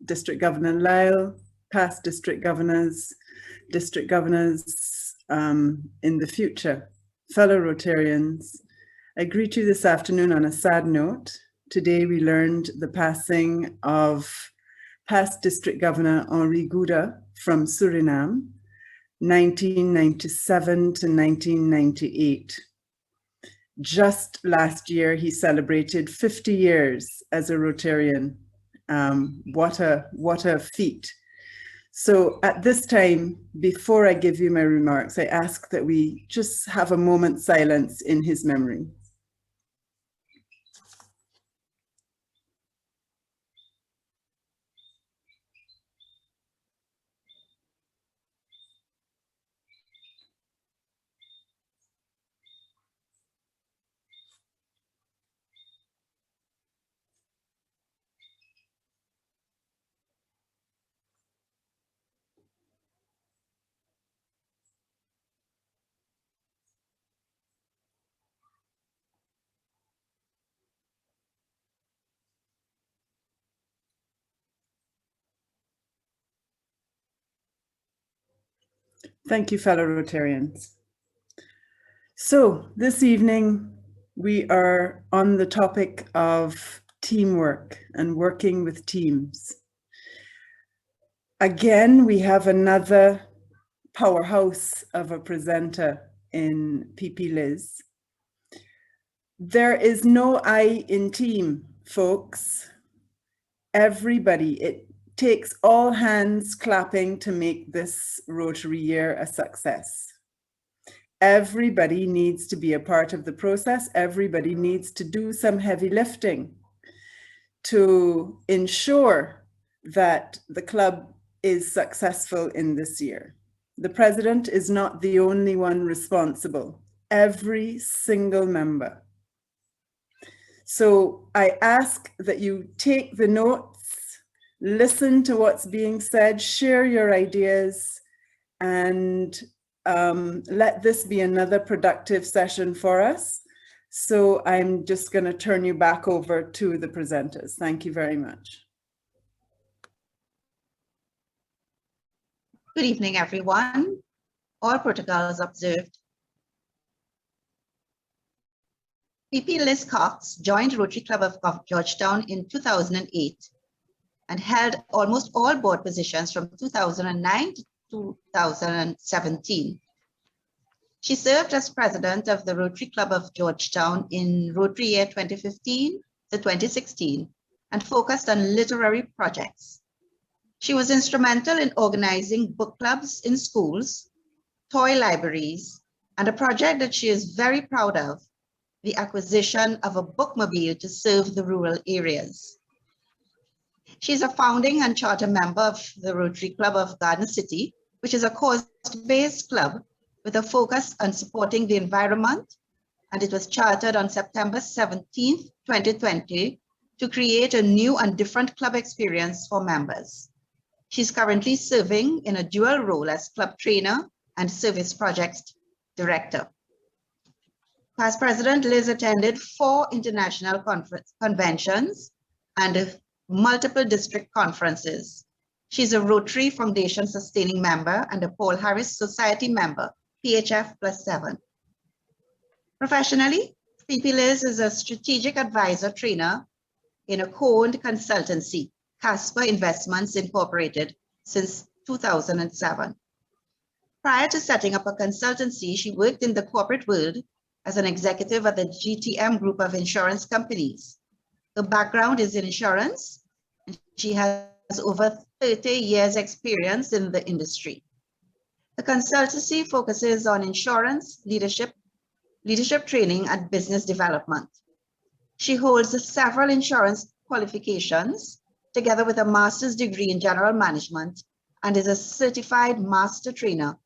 District Governor Lyle, past district governors in the future, fellow Rotarians, I greet you this afternoon on a sad note. Today we learned the passing of past District Governor Henri Gouda from Suriname, 1997 to 1998. Just last year, he celebrated 50 years as a Rotarian. What a feat. So at this time, before I give you my remarks, I ask that we just have a moment's silence in his memory. Thank you, fellow Rotarians. So this evening, we are on the topic of teamwork and working with teams. Again, we have another powerhouse of a presenter in PP Liz. There is no I in team, folks. Everybody, it takes all hands clapping to make this Rotary year a success. Everybody needs to be a part of the process. Everybody needs to do some heavy lifting to ensure that the club is successful in this year. The president is not the only one responsible. Every single member. So I ask that you take the notes, listen to what's being said, share your ideas, and let this be another productive session for us. So I'm just going to turn you back over to the presenters. Thank you very much. Good evening, everyone. All protocols observed. PP Liz Cox joined Rotary Club of Georgetown in 2008 and held almost all board positions from 2009 to 2017. She served as president of the Rotary Club of Georgetown in Rotary year 2015 to 2016 and focused on literary projects. She was instrumental in organizing book clubs in schools, toy libraries, and a project that she is very proud of, the acquisition of a bookmobile to serve the rural areas. She's a founding and charter member of the Rotary Club of Garden City, which is a cause-based club with a focus on supporting the environment, and it was chartered on September 17, 2020, to create a new and different club experience for members. She's currently serving in a dual role as club trainer and service projects director. Past President Liz attended 4 international conventions and multiple district conferences. She's a Rotary Foundation sustaining member and a Paul Harris Society member, PHF +7. Professionally, PP Liz is a strategic advisor trainer in a co-owned consultancy, Casper Investments Incorporated, since 2007. Prior to setting up a consultancy, she worked in the corporate world as an executive at the GTM group of insurance companies. Her background is in insurance, and she has over 30 years experience in the industry. The consultancy focuses on insurance, leadership training, and business development. She holds several insurance qualifications, together with a master's degree in general management, and is a certified master trainer,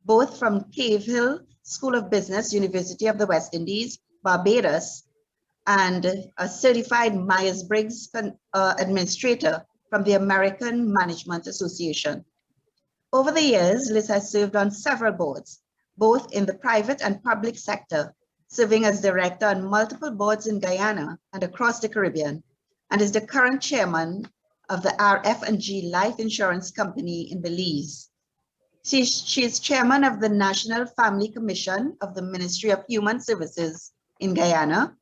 both from Cave Hill School of Business, University of the West Indies, Barbados, and a certified Myers-Briggs administrator from the American Management Association. Over the years, Liz has served on several boards, both in the private and public sector, serving as director on multiple boards in Guyana and across the Caribbean, and is the current chairman of the RF&G Life Insurance Company in Belize. She is chairman of the National Family Commission of the Ministry of Human Services in Guyana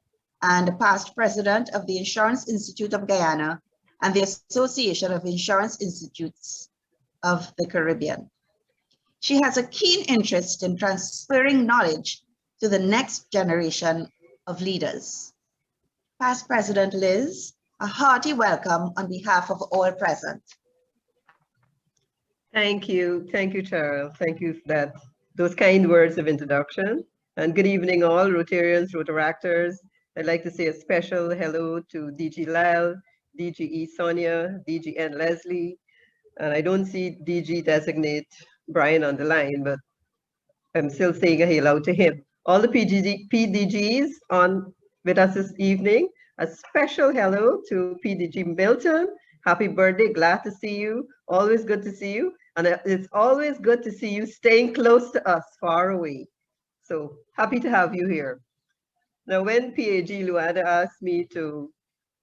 and a past president of the Insurance Institute of Guyana and the Association of Insurance Institutes of the Caribbean. She has a keen interest in transferring knowledge to the next generation of leaders. Past President Liz, a hearty welcome on behalf of all present. Thank you, Cheryl. Thank you for those kind words of introduction. And good evening all Rotarians, Rotaractors. I'd like to say a special hello to DG Lal, DG E. Sonia, DG N. Leslie, and I don't see DG designate Brian on the line, but I'm still saying a hello to him. All the PDGs on with us this evening, a special hello to PDG Milton. Happy birthday, glad to see you. Always good to see you. And it's always good to see you staying close to us, far away. So happy to have you here. Now, when PAG Luanda asked me to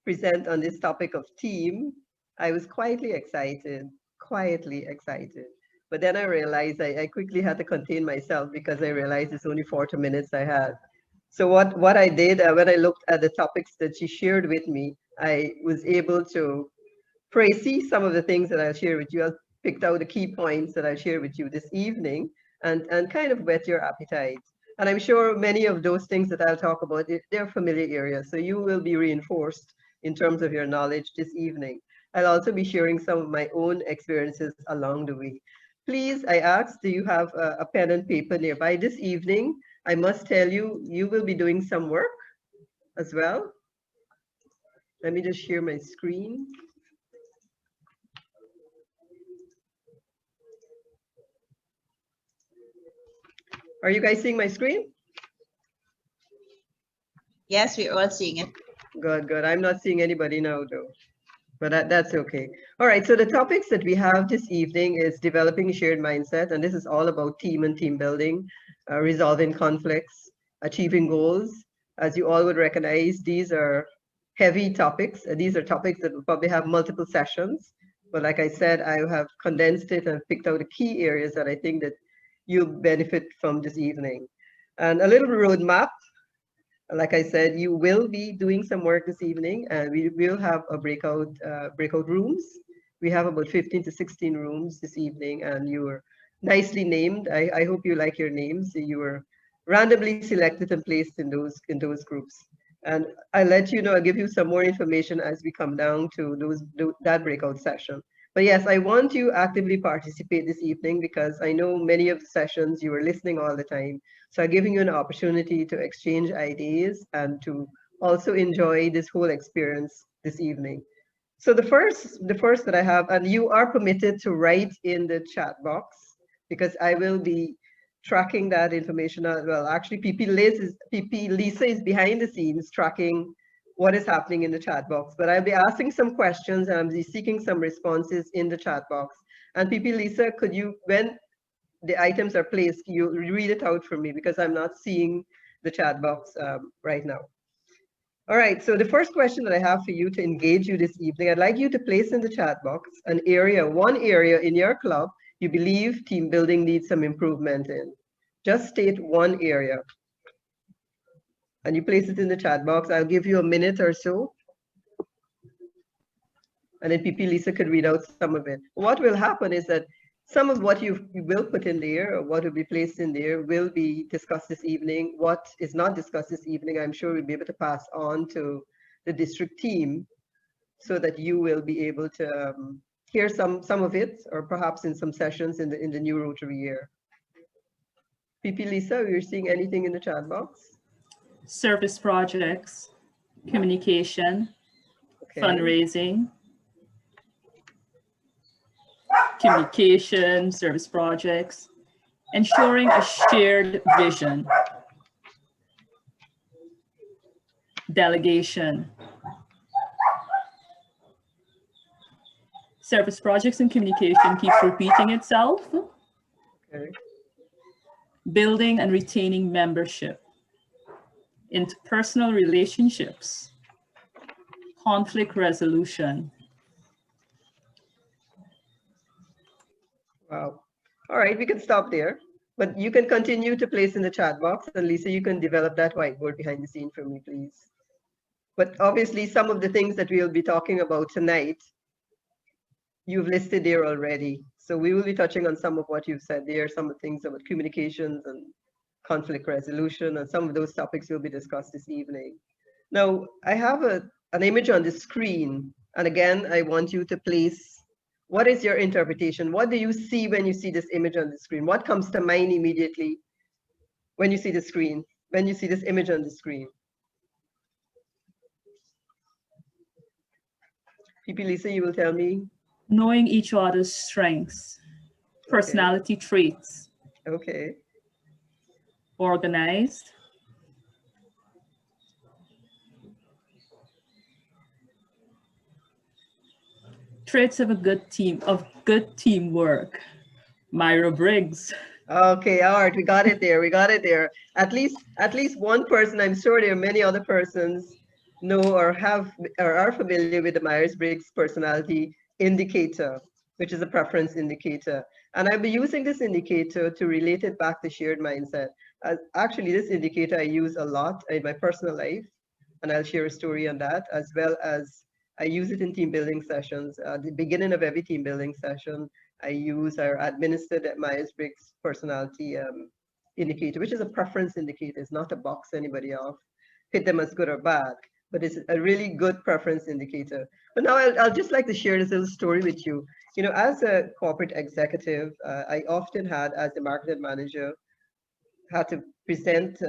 present on this topic of team, I was quietly excited. But then I realized I quickly had to contain myself because I realized it's only 40 minutes I had. So what I did, when I looked at the topics that she shared with me, I was able to see some of the things that I'll share with you. I picked out the key points that I'll share with you this evening and kind of whet your appetite. And I'm sure many of those things that I'll talk about, they're familiar areas. So you will be reinforced in terms of your knowledge this evening. I'll also be sharing some of my own experiences along the way. Please, I ask, do you have a pen and paper nearby? This evening, I must tell you, you will be doing some work as well. Let me just share my screen. Are you guys seeing my screen? Yes, we're all seeing it. Good. I'm not seeing anybody now, though. But that's okay. All right, so the topics that we have this evening is developing a shared mindset, and this is all about team and team building, resolving conflicts, achieving goals. As you all would recognize, these are heavy topics. These are topics that will probably have multiple sessions. But like I said, I have condensed it and picked out the key areas that I think that you'll benefit from this evening. And a little roadmap. Like I said, you will be doing some work this evening, and we will have a breakout rooms. We have about 15 to 16 rooms this evening, and you were nicely named. I hope you like your names. You were randomly selected and placed in those groups. And I'll let you know, I'll give you some more information as we come down to that breakout session. But yes, I want you to actively participate this evening because I know many of the sessions you were listening all the time. So I'm giving you an opportunity to exchange ideas and to also enjoy this whole experience this evening. So the first that I have, and you are permitted to write in the chat box because I will be tracking that information as well. Actually, PP Lisa is behind the scenes tracking what is happening in the chat box, but I'll be asking some questions and I'll be seeking some responses in the chat box. And PP Lisa, could you, when the items are placed, you read it out for me because I'm not seeing the chat box right now. All right, so the first question that I have for you to engage you this evening, I'd like you to place in the chat box one area in your club you believe team building needs some improvement in. Just state one area. And you place it in the chat box. I'll give you a minute or so. And then PP Lisa could read out some of it. What will happen is that some of what you will put in there or what will be placed in there will be discussed this evening. What is not discussed this evening, I'm sure we'll be able to pass on to the district team so that you will be able to hear some of it, or perhaps in some sessions in the new Rotary year. PP Lisa, are you seeing anything in the chat box? Service projects, communication, Okay. fundraising, communication, service projects, ensuring a shared vision, delegation, service projects and communication keeps repeating itself, Okay. building and retaining membership, interpersonal relationships, conflict resolution, Wow. All right, we can stop there. But you can continue to place in the chat box. And Lisa, you can develop that whiteboard behind the scene for me, please. But obviously, some of the things that we'll be talking about tonight, you've listed there already. So we will be touching on some of what you've said there, some of the things about communications and conflict resolution, and some of those topics will be discussed this evening. Now, I have an image on the screen. And again, I want you to place, what is your interpretation? What do you see when you see this image on the screen? What comes to mind immediately when you see the screen, when you see this image on the screen? PP Lisa, you will tell me. Knowing each other's strengths, personality traits. Okay. Organized. Traits of a good team, of good teamwork. Myra Briggs. Okay, all right, we got it there. We got it there. At least one person, I'm sure there are many other persons know or have or are familiar with the Myers-Briggs personality indicator, which is a preference indicator. And I'll be using this indicator to relate it back to shared mindset. Actually, this indicator I use a lot in my personal life, and I'll share a story on that, as well as I use it in team building sessions. At the beginning of every team building session, I use or administer that Myers-Briggs personality indicator, which is a preference indicator. It's not a box anybody off, hit them as good or bad, but it's a really good preference indicator. But now I'll just like to share this little story with you. You know, as a corporate executive, I often had, as the marketing manager, had to present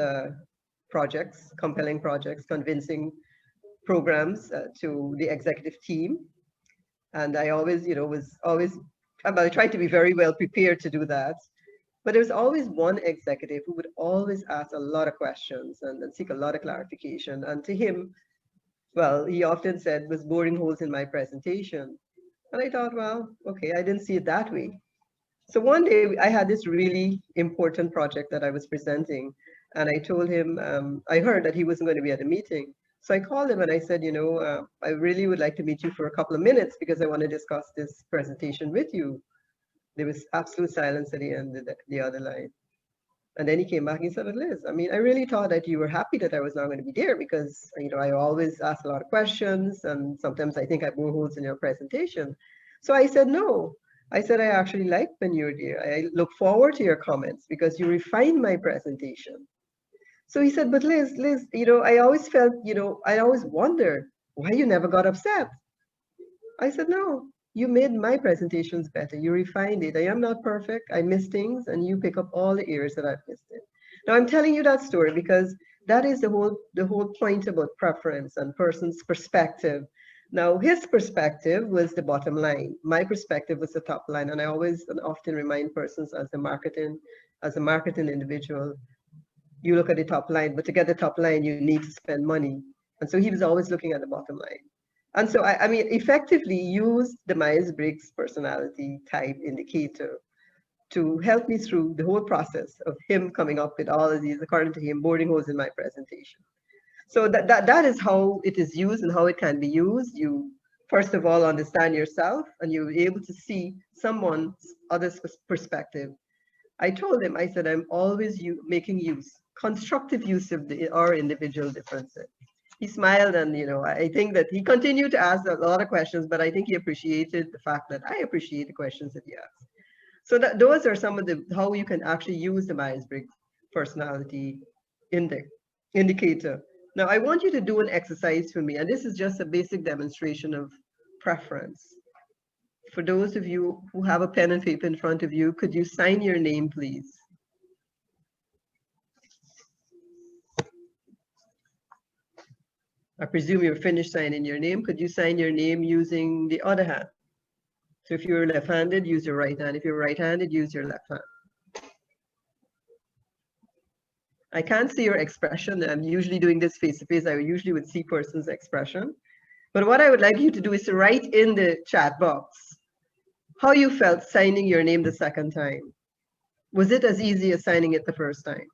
projects, compelling projects, convincing programs to the executive team. And I always, you know, I tried to be very well prepared to do that. But there was always one executive who would always ask a lot of questions and seek a lot of clarification. And to him, well, he often said, was boring holes in my presentation. And I thought, well, okay, I didn't see it that way. So one day I had this really important project that I was presenting. And I told him, I heard that he wasn't going to be at the meeting. So I called him and I said, you know, I really would like to meet you for a couple of minutes because I want to discuss this presentation with you. There was absolute silence at the end of the other line. And then he came back and he said, but Liz, I mean, I really thought that you were happy that I was not going to be there because, you know, I always ask a lot of questions and sometimes I think I bore holes in your presentation. So I said, no. I said, I actually like when you're there. I look forward to your comments because you refine my presentation. So he said, but Liz, you know, I always felt, you know, I always wondered why you never got upset. I said, no, you made my presentations better. You refined it. I am not perfect. I miss things and you pick up all the areas that I've missed it. Now I'm telling you that story because that is the whole point about preference and person's perspective. Now his perspective was the bottom line. My perspective was the top line. And I always and often remind persons as a marketing individual, you look at the top line, but to get the top line, you need to spend money. And so he was always looking at the bottom line. And so I mean, effectively used the Myers-Briggs personality type indicator to help me through the whole process of him coming up with all of these, according to him, boarding holes in my presentation. So that is how it is used and how it can be used. You, first of all, understand yourself and you're able to see someone's other's perspective. I told him, I said, I'm always making use, constructive use of our individual differences. He smiled and, you know, I think that he continued to ask a lot of questions, but I think he appreciated the fact that I appreciate the questions that he asked. So those are some of how you can actually use the Myers-Briggs personality indicator. Now, I want you to do an exercise for me, and this is just a basic demonstration of preference. For those of you who have a pen and paper in front of you, could you sign your name, please? I presume you're finished signing your name. Could you sign your name using the other hand? So if you're left-handed, use your right hand. If you're right-handed, use your left hand. I can't see your expression. I'm usually doing this face-to-face. I usually would see person's expression. But what I would like you to do is to write in the chat box how you felt signing your name the second time. Was it as easy as signing it the first time?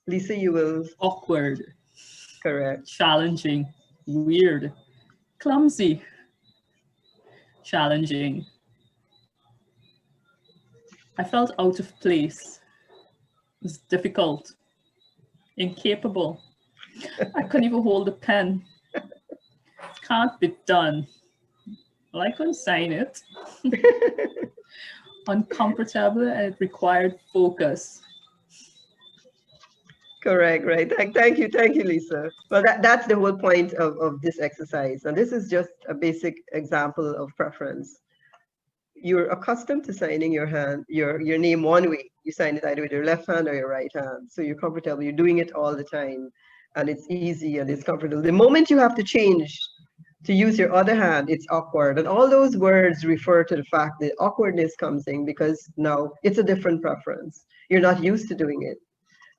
Lisa, you will. Awkward. Correct. Challenging. Weird. Clumsy. challenging. I felt out of place. It was difficult, incapable. I couldn't even hold a pen. Can't be done. Well, I couldn't sign it. Uncomfortable, and it required focus. Correct, right. Thank you, Lisa. Well, that's the whole point of this exercise. And this is just a basic example of preference. You're accustomed to signing your name one way. You sign it either with your left hand or your right hand. So you're comfortable, you're doing it all the time. And it's easy and it's comfortable. The moment you have to change to use your other hand, it's awkward. And all those words refer to the fact that awkwardness comes in because now it's a different preference. You're not used to doing it.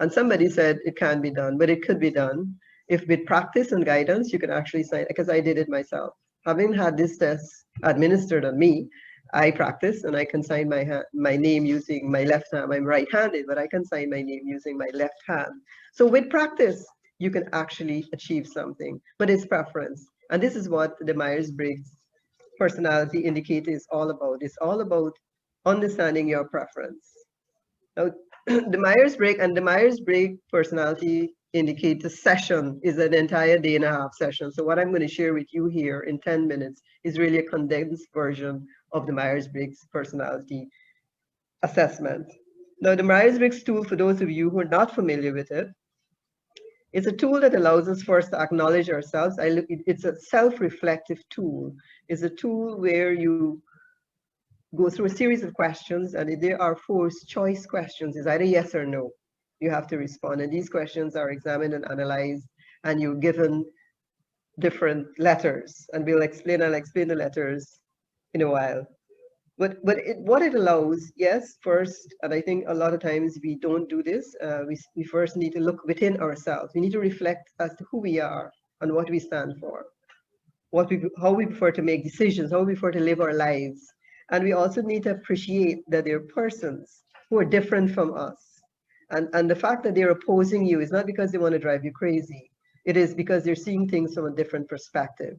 And somebody said it can be done, but it could be done. If with practice and guidance, you can actually sign, because I did it myself. Having had this test administered on me, I practice and I can sign my name using my left hand. I'm right-handed, but I can sign my name using my left hand. So with practice, you can actually achieve something, but it's preference. And this is what the Myers-Briggs personality indicator is all about. It's all about understanding your preference. Now, the Myers-Briggs personality indicator session is an entire day and a half session. So what I'm going to share with you here in 10 minutes is really a condensed version of the Myers-Briggs personality assessment. Now, the Myers-Briggs tool, for those of you who are not familiar with it, it's a tool that allows us first to acknowledge ourselves. It's a self-reflective tool. It's a tool where you go through a series of questions, and there are 4 choice questions. It's either yes or no. You have to respond, and these questions are examined and analyzed, and you're given different letters, and I'll explain the letters in a while. But what it allows, yes, first, and I think a lot of times we don't do this, we first need to look within ourselves. We need to reflect as to who we are and what we stand for, how we prefer to make decisions, how we prefer to live our lives. And we also need to appreciate that there are persons who are different from us. And the fact that they're opposing you is not because they want to drive you crazy. It is because they're seeing things from a different perspective.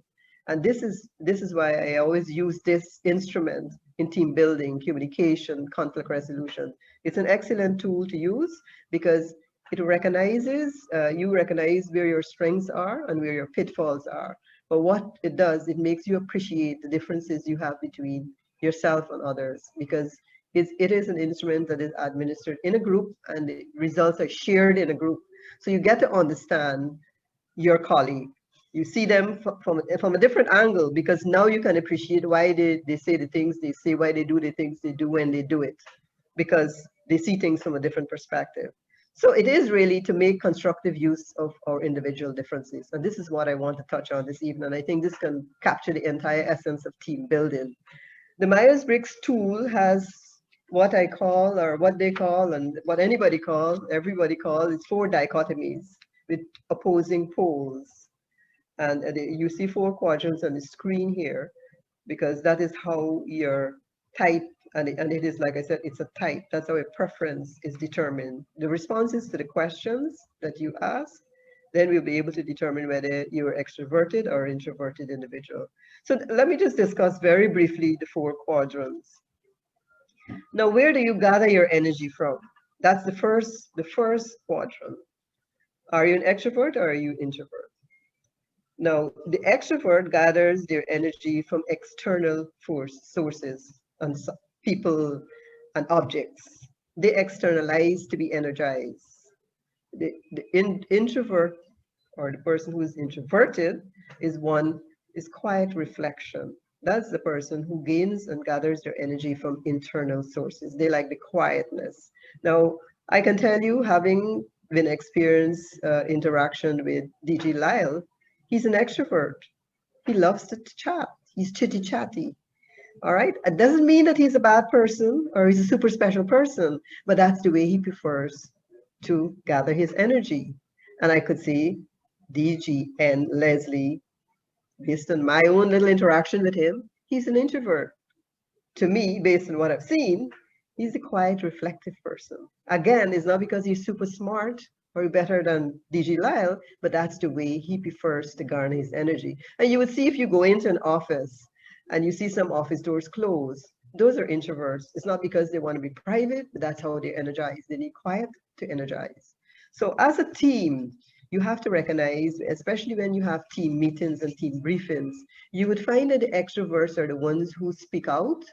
And this is why I always use this instrument in team building, communication, conflict resolution. It's an excellent tool to use because it recognizes, you recognize where your strengths are and where your pitfalls are. But what it does, it makes you appreciate the differences you have between yourself and others, because it is an instrument that is administered in a group and the results are shared in a group. So you get to understand your colleague. You see them from a different angle, because now you can appreciate why they say the things they say, why they do the things they do when they do it, because they see things from a different perspective. So it is really to make constructive use of our individual differences. And this is what I want to touch on this evening. And I think this can capture the entire essence of team building. The Myers-Briggs tool has what I call, or what they call, and what everybody calls, it's 4 dichotomies with opposing poles. And you see 4 quadrants on the screen here, because that is how your type, and it is, like I said, it's a type. That's how a preference is determined. The responses to the questions that you ask, then we'll be able to determine whether you're extroverted or introverted individual. So let me just discuss very briefly the 4 quadrants. Now, where do you gather your energy from? That's the first quadrant. Are you an extrovert or are you introvert? Now, the extrovert gathers their energy from external sources and people and objects. They externalize to be energized. The introvert, or the person who is introverted, is quiet reflection. That's the person who gains and gathers their energy from internal sources. They like the quietness. Now, I can tell you, having been experienced interaction with DG Lyle, he's an extrovert. He loves to chat. He's chitty-chatty. All right? It doesn't mean that he's a bad person or he's a super special person, but that's the way he prefers to gather his energy. And I could see DG and Leslie, based on my own little interaction with him, he's an introvert. To me, based on what I've seen, he's a quiet, reflective person. Again, it's not because he's super smart or better than DG Lyle, but that's the way he prefers to garner his energy. And you would see if you go into an office and you see some office doors close, those are introverts. It's not because they want to be private, but that's how they energize. They need quiet to energize. So as a team, you have to recognize, especially when you have team meetings and team briefings, you would find that the extroverts are the ones who speak out.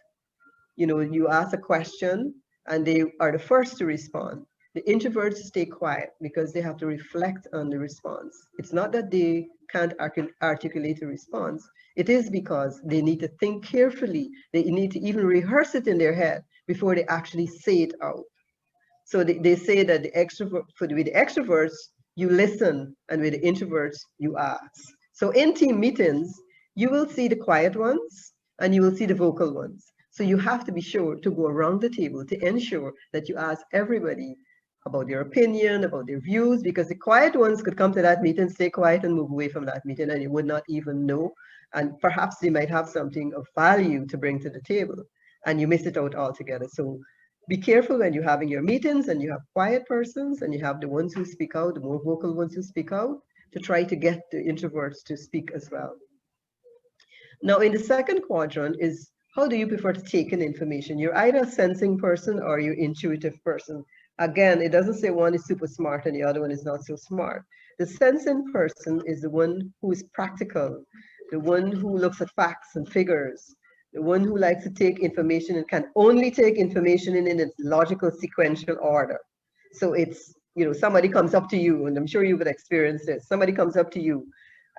You know, you ask a question and they are the first to respond. The introverts stay quiet because they have to reflect on the response. It's not that they can't articulate a response. It is because they need to think carefully. They need to even rehearse it in their head before they actually say it out. So they say that with the extroverts, you listen, and with the introverts, you ask. So in team meetings, you will see the quiet ones and you will see the vocal ones. So you have to be sure to go around the table to ensure that you ask everybody about their opinion, about their views, because the quiet ones could come to that meeting, stay quiet and move away from that meeting, and you would not even know. And perhaps they might have something of value to bring to the table, and you miss it out altogether. So be careful when you're having your meetings and you have quiet persons and you have the ones who speak out, the more vocal ones who speak out, to try to get the introverts to speak as well. Now, in the second quadrant is, how do you prefer to take in information? You're either a sensing person or you're intuitive person. Again, it doesn't say one is super smart and the other one is not so smart. The sensing person is the one who is practical, the one who looks at facts and figures, the one who likes to take information and can only take information in its logical sequential order. So it's, you know, somebody comes up to you, and I'm sure you would experience this. Somebody comes up to you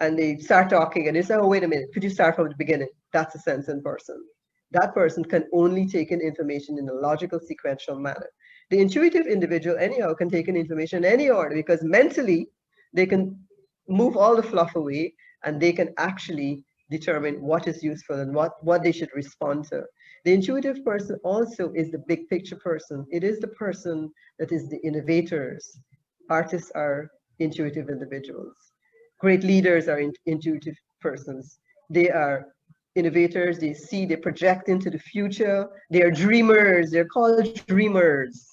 and they start talking and they say, oh, wait a minute, could you start from the beginning? That's a sensing person. That person can only take in information in a logical sequential manner. The intuitive individual anyhow can take in information in any order because mentally they can move all the fluff away and they can actually determine what is useful and what they should respond to. The intuitive person also is the big picture person. It is the person that is the innovators. Artists are intuitive individuals. Great leaders are intuitive persons. They are innovators, they see, they project into the future. They are dreamers, they're called dreamers.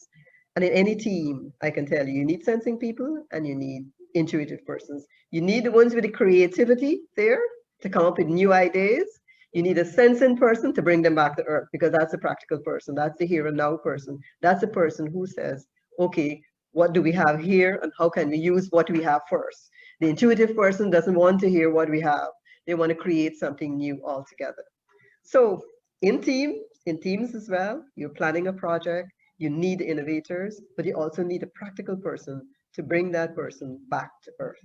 And in any team, I can tell you, you need sensing people and you need intuitive persons. You need the ones with the creativity there to come up with new ideas. You need a sensing person to bring them back to earth because that's a practical person. That's the here and now person. That's the person who says, okay, what do we have here and how can we use what we have first? The intuitive person doesn't want to hear what we have. They want to create something new altogether. So in teams as well, you're planning a project, you need innovators, but you also need a practical person to bring that person back to earth.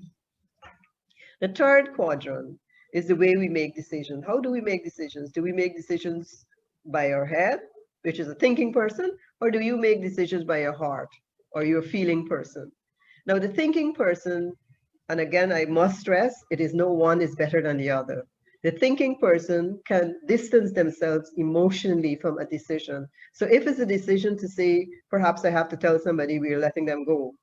The third quadrant is the way we make decisions. How do we make decisions? Do we make decisions by our head, which is a thinking person, or do you make decisions by your heart or your feeling person? Now, the thinking person, and again, I must stress, it is no one is better than the other. The thinking person can distance themselves emotionally from a decision. So if it's a decision to say, perhaps I have to tell somebody we're letting them go,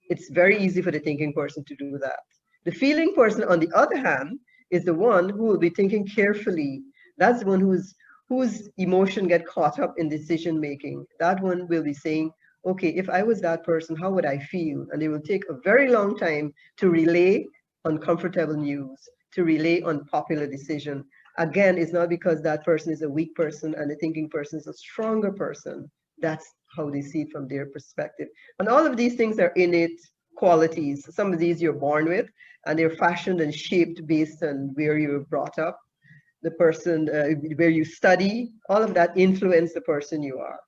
it's very easy for the thinking person to do that. The feeling person, on the other hand, is the one who will be thinking carefully. That's the one whose emotion get caught up in decision making. That one will be saying, okay, if I was that person, how would I feel? And they will take a very long time to relay uncomfortable news, to relay unpopular decision. Again, it's not because that person is a weak person and the thinking person is a stronger person. That's how they see it from their perspective. And all of these things are innate qualities. Some of these you're born with, and they're fashioned and shaped based on where you were brought up, the person, where you study, all of that influence the person you are.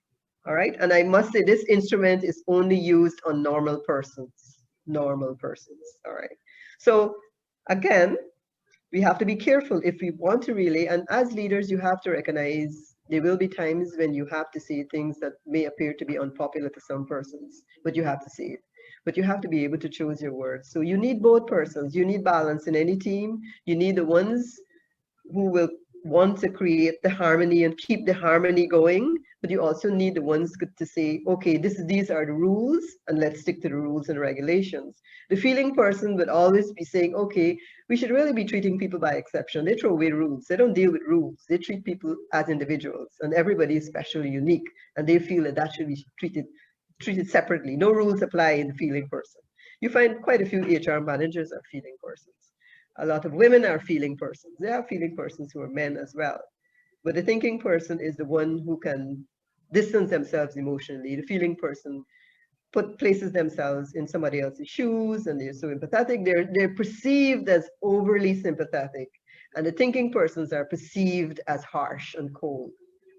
All right, and I must say this instrument is only used on normal persons, all right. So again, we have to be careful if we want to relay, and as leaders, you have to recognize there will be times when you have to say things that may appear to be unpopular to some persons, but you have to say it. But you have to be able to choose your words. So you need both persons. You need balance in any team. You need the ones who will want to create the harmony and keep the harmony going, but you also need the ones to say, okay, these are the rules, and let's stick to the rules and regulations. The feeling person would always be saying, okay, we should really be treating people by exception. They throw away rules. They don't deal with rules. They treat people as individuals, and everybody is specially unique, and they feel that should be treated separately. No rules apply in the feeling person. You find quite a few HR managers are feeling persons. A lot of women are feeling persons. There are feeling persons who are men as well. But the thinking person is the one who can distance themselves emotionally. The feeling person places themselves in somebody else's shoes, and they're so empathetic. They're perceived as overly sympathetic, and the thinking persons are perceived as harsh and cold.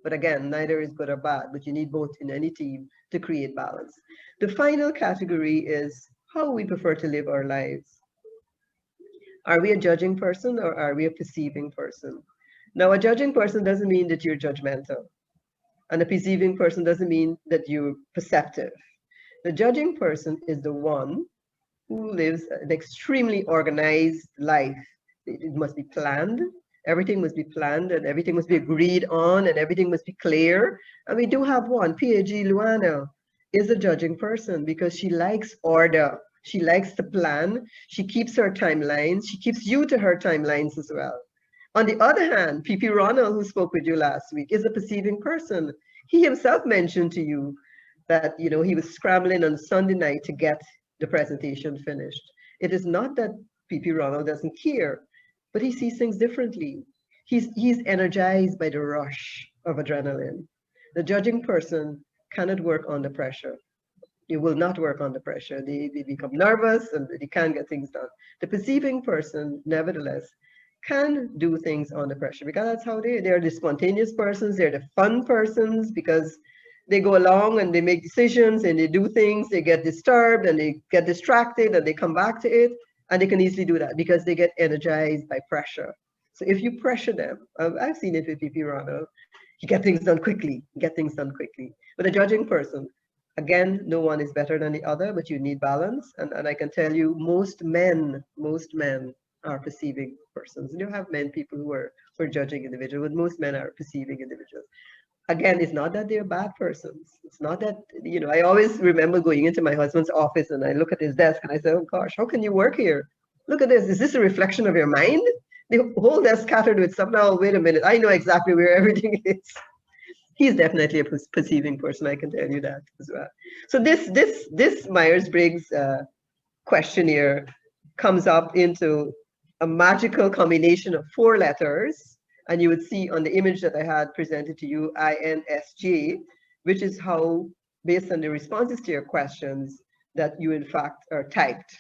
But again, neither is good or bad, but you need both in any team to create balance. The final category is how we prefer to live our lives. Are we a judging person or are we a perceiving person? Now, a judging person doesn't mean that you're judgmental, and a perceiving person doesn't mean that you're perceptive. The judging person is the one who lives an extremely organized life. It must be planned. Everything must be planned, and everything must be agreed on, and everything must be clear. And we do have one. PAG Luana is a judging person because she likes order. She likes to plan. She keeps her timelines. She keeps you to her timelines as well. On the other hand, PP Ronald, who spoke with you last week, is a perceiving person. He himself mentioned to you that he was scrambling on Sunday night to get the presentation finished. It is not that PP Ronald doesn't care, but he sees things differently. He's energized by the rush of adrenaline. The judging person cannot work under pressure. They will not work under pressure. They become nervous and they can't get things done. The perceiving person, nevertheless, can do things under pressure because that's how they're the spontaneous persons. They're the fun persons because they go along and they make decisions and they do things. They get disturbed and they get distracted and they come back to it, and they can easily do that because they get energized by pressure. So if you pressure them, I've seen it with PP Ronald, you get things done quickly. But a judging person, again, no one is better than the other, but you need balance. And I can tell you, most men are perceiving persons. You have people who are judging individuals, but most men are perceiving individuals. Again, it's not that they're bad persons. It's not that, I always remember going into my husband's office and I look at his desk and I say, oh gosh, how can you work here? Look at this. Is this a reflection of your mind? The whole desk scattered with stuff. Now, wait a minute. I know exactly where everything is. He's definitely a perceiving person. I can tell you that as well. So this Myers-Briggs questionnaire comes up into a magical combination of 4 letters. And you would see on the image that I had presented to you, INSJ, which is how, based on the responses to your questions, that you in fact are typed.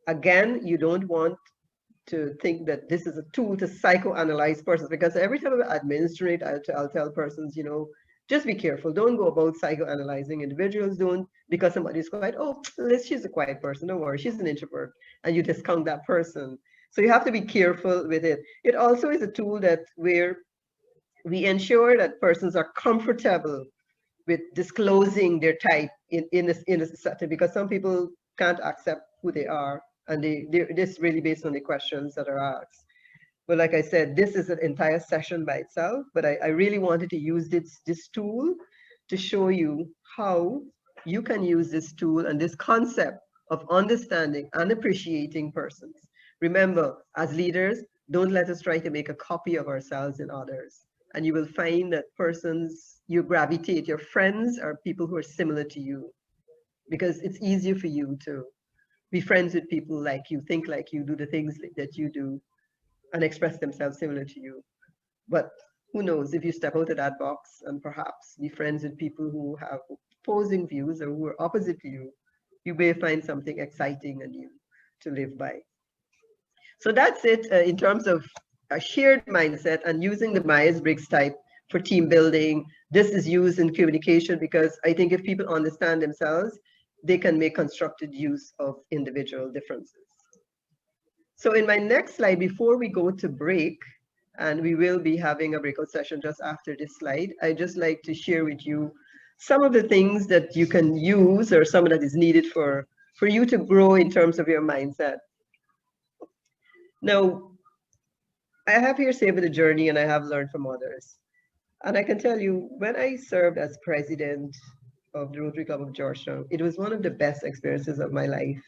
Again, you don't want to think that this is a tool to psychoanalyze persons, because every time I administrate, I'll tell persons, just be careful. Don't go about psychoanalyzing individuals. Don't, because somebody's quiet, oh, she's a quiet person, don't worry, she's an introvert, and you discount that person. So you have to be careful with it. It also is a tool that where we ensure that persons are comfortable with disclosing their type in a setting, because some people can't accept who they are, and this really based on the questions that are asked. But like I said, this is an entire session by itself, but I really wanted to use this tool to show you how you can use this tool and this concept of understanding and appreciating persons. Remember, as leaders, don't let us try to make a copy of ourselves in others. And you will find that persons you gravitate, your friends are people who are similar to you, because it's easier for you to be friends with people like you, think like you, do the things that you do, and express themselves similar to you. But who knows, if you step out of that box and perhaps be friends with people who have opposing views or who are opposite to you, you may find something exciting and new to live by. So that's it in terms of a shared mindset and using the Myers-Briggs type for team building. This is used in communication because I think if people understand themselves, they can make constructed use of individual differences. So in my next slide, before we go to break, and we will be having a breakout session just after this slide, I'd just like to share with you some of the things that you can use or some that is needed for you to grow in terms of your mindset. Now, I have here Savor the Journey and I have learned from others. And I can tell you, when I served as president of the Rotary Club of Georgetown, it was one of the best experiences of my life.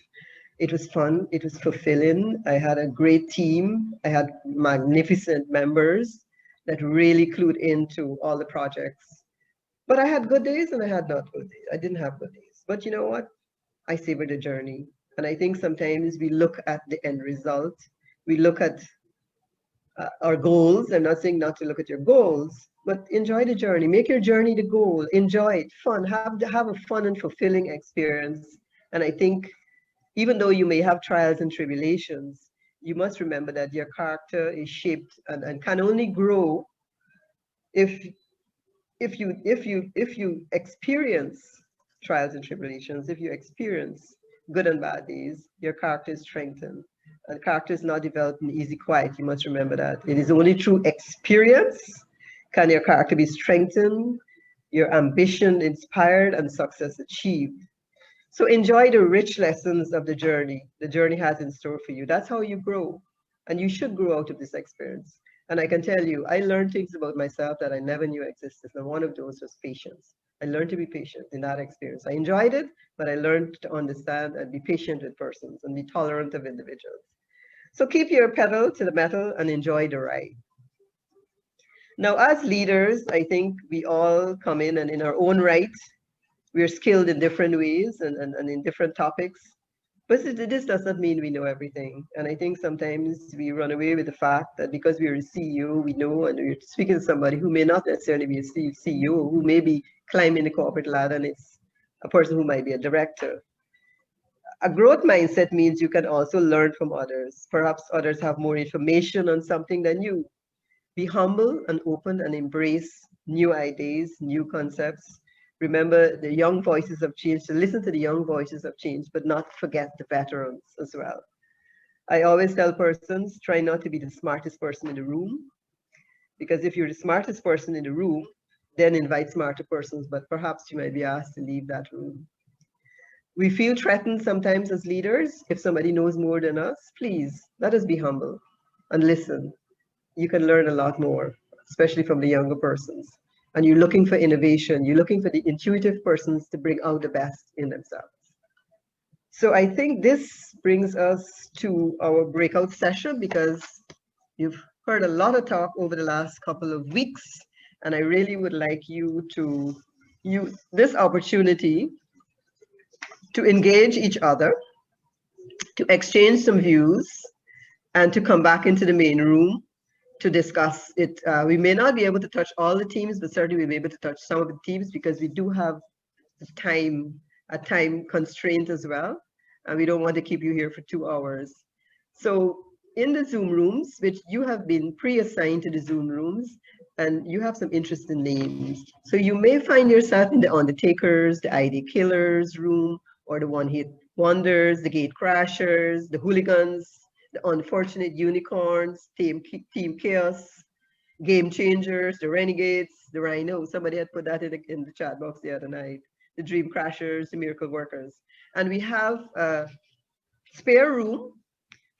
It was fun, it was fulfilling. I had a great team. I had magnificent members that really clued into all the projects. But I had good days and I had not good days. I didn't have good days. But you know what? I savored the journey. And I think sometimes we look at the end result. We look at or goals. I'm not saying not to look at your goals, but enjoy the journey. Make your journey the goal. Enjoy it. Fun. Have a fun and fulfilling experience. And I think even though you may have trials and tribulations, you must remember that your character is shaped and can only grow if you experience trials and tribulations, if you experience good and bad days, your character is strengthened. And character is not developed in easy quiet. You must remember that. It is only through experience can your character be strengthened, your ambition inspired, and success achieved. So enjoy the rich lessons of the journey has in store for you. That's how you grow. And you should grow out of this experience. And I can tell you, I learned things about myself that I never knew existed. And one of those was patience. I learned to be patient in that experience. I enjoyed it, but I learned to understand and be patient with persons and be tolerant of individuals. So keep your pedal to the metal and enjoy the ride. Now, as leaders, I think we all come in and in our own right, we're skilled in different ways and in different topics. But this does not mean we know everything. And I think sometimes we run away with the fact that because we're a CEO, we know, and we're speaking to somebody who may not necessarily be a CEO, who may be climbing the corporate ladder, and it's a person who might be a director. A growth mindset means you can also learn from others. Perhaps others have more information on something than you. Be humble and open and embrace new ideas, new concepts. Remember the young voices of change, to listen to the young voices of change, but not forget the veterans as well. I always tell persons, try not to be the smartest person in the room, because if you're the smartest person in the room, then invite smarter persons, but perhaps you might be asked to leave that room. We feel threatened sometimes as leaders. If somebody knows more than us, please let us be humble and listen. You can learn a lot more, especially from the younger persons. And you're looking for innovation. You're looking for the intuitive persons to bring out the best in themselves. So I think this brings us to our breakout session, because you've heard a lot of talk over the last couple of weeks. And I really would like you to use this opportunity to engage each other, to exchange some views, and to come back into the main room to discuss it. We may not be able to touch all the teams, but certainly we'll be able to touch some of the teams, because we do have a time constraint as well. And we don't want to keep you here for 2 hours. So in the Zoom rooms, which you have been pre-assigned to the Zoom rooms, and you have some interesting names. So you may find yourself in the Undertakers, the ID Killers room, or the One Hit Wonders, the Gate Crashers, the Hooligans, the Unfortunate Unicorns, Team Chaos, Game Changers, the Renegades, the Rhino. Somebody had put that in the chat box the other night. The Dream Crashers, the Miracle Workers. And we have a spare room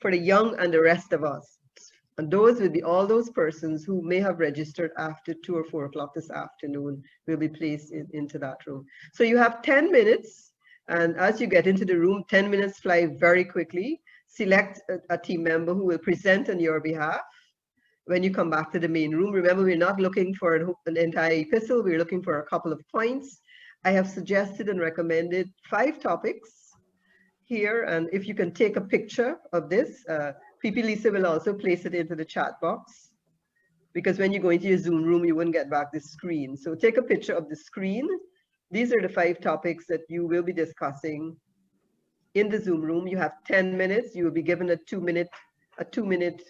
for the young and the rest of us. And those will be all those persons who may have registered after 2 or 4 o'clock this afternoon will be placed into that room. So you have 10 minutes. And as you get into the room, 10 minutes fly very quickly. Select a team member who will present on your behalf. When you come back to the main room, remember, we're not looking for an entire epistle. We're looking for a couple of points. I have suggested and recommended 5 topics here. And if you can take a picture of this, PP Lisa will also place it into the chat box, because when you go into your Zoom room, you wouldn't get back this screen. So take a picture of the screen. These are the 5 topics that you will be discussing in the Zoom room. You have 10 minutes. You will be given a 2-minute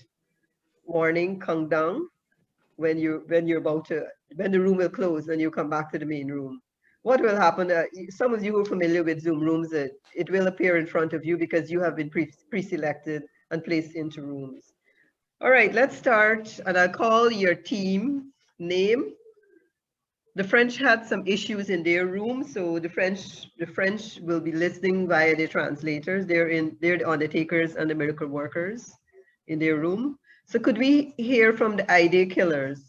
warning countdown when the room will close and you come back to the main room. What will happen? Some of you who are familiar with Zoom rooms, it will appear in front of you because you have been pre-selected and placed into rooms. All right, let's start, and I'll call your team name. The French had some issues in their room, so the French will be listening via their translators. They're the Undertakers and the Miracle Workers in their room. So could we hear from the idea killers?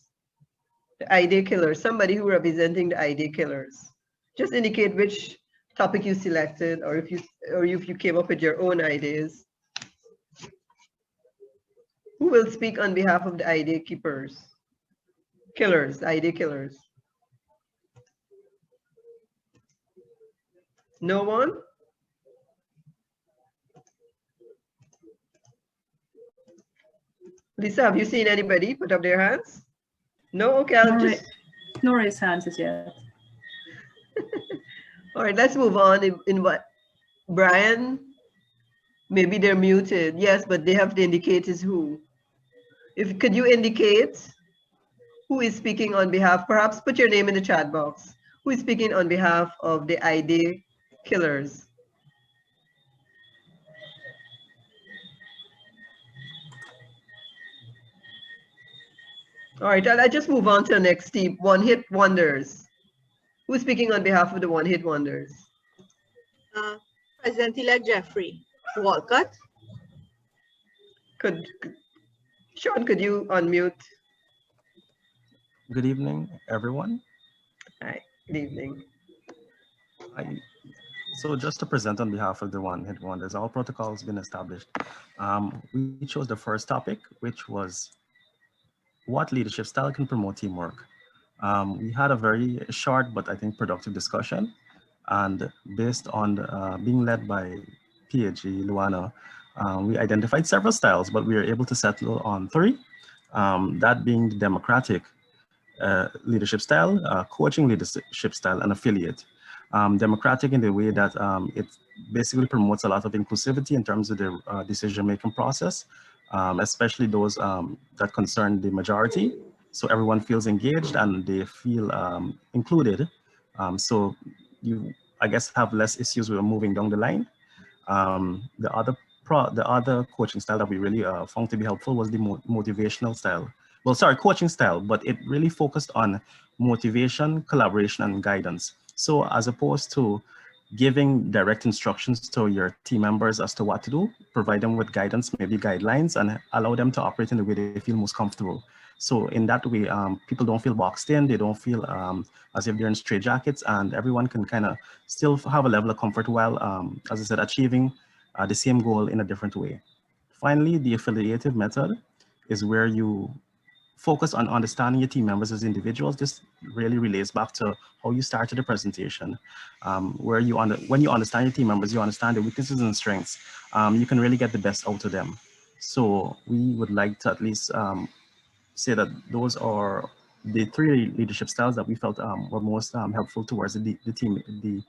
The idea killers, somebody who representing the idea killers. Just indicate which topic you selected, or if you came up with your own ideas. Who will speak on behalf of the idea keepers? Idea killers. No one? Lisa, have you seen anybody put up their hands? No? Okay, I'll just... No raised hands as yet. All right, let's move on. In what? Brian? Maybe they're muted. Yes, but they have to indicate is who. Could you indicate who is speaking on behalf? Perhaps put your name in the chat box. Who is speaking on behalf of the idea killers? All right, I'll just move on to the next team, one-hit wonders. Who's speaking on behalf of the one-hit wonders? President-elect Jeffrey Walcott. Sean, could you unmute? Good evening, everyone. Hi, good evening. So just to present on behalf of the one-hit wonders, all protocols been established. We chose the first topic, which was what leadership style can promote teamwork. We had a very short, but I think productive discussion. And based on being led by PAG Luana, we identified several styles, but we were able to settle on 3. That being the democratic leadership style, coaching leadership style, and affiliate. Democratic in the way that it basically promotes a lot of inclusivity in terms of the decision-making process, especially those that concern the majority. So everyone feels engaged and they feel included. So you, I guess, have less issues with moving down the line. The other coaching style that we really found to be helpful was the motivational style. Well, sorry, coaching style, but it really focused on motivation, collaboration, and guidance. So as opposed to giving direct instructions to your team members as to what to do, provide them with guidance, maybe guidelines, and allow them to operate in the way they feel most comfortable. So in that way, people don't feel boxed in, they don't feel as if they're in straitjackets, and everyone can kind of still have a level of comfort while, as I said, achieving the same goal in a different way. Finally, the affiliative method is where you focus on understanding your team members as individuals. This really relates back to how you started the presentation, where when you understand your team members, you understand their weaknesses and strengths, you can really get the best out of them. So we would like to at least say that those are the 3 leadership styles that we felt were most helpful towards the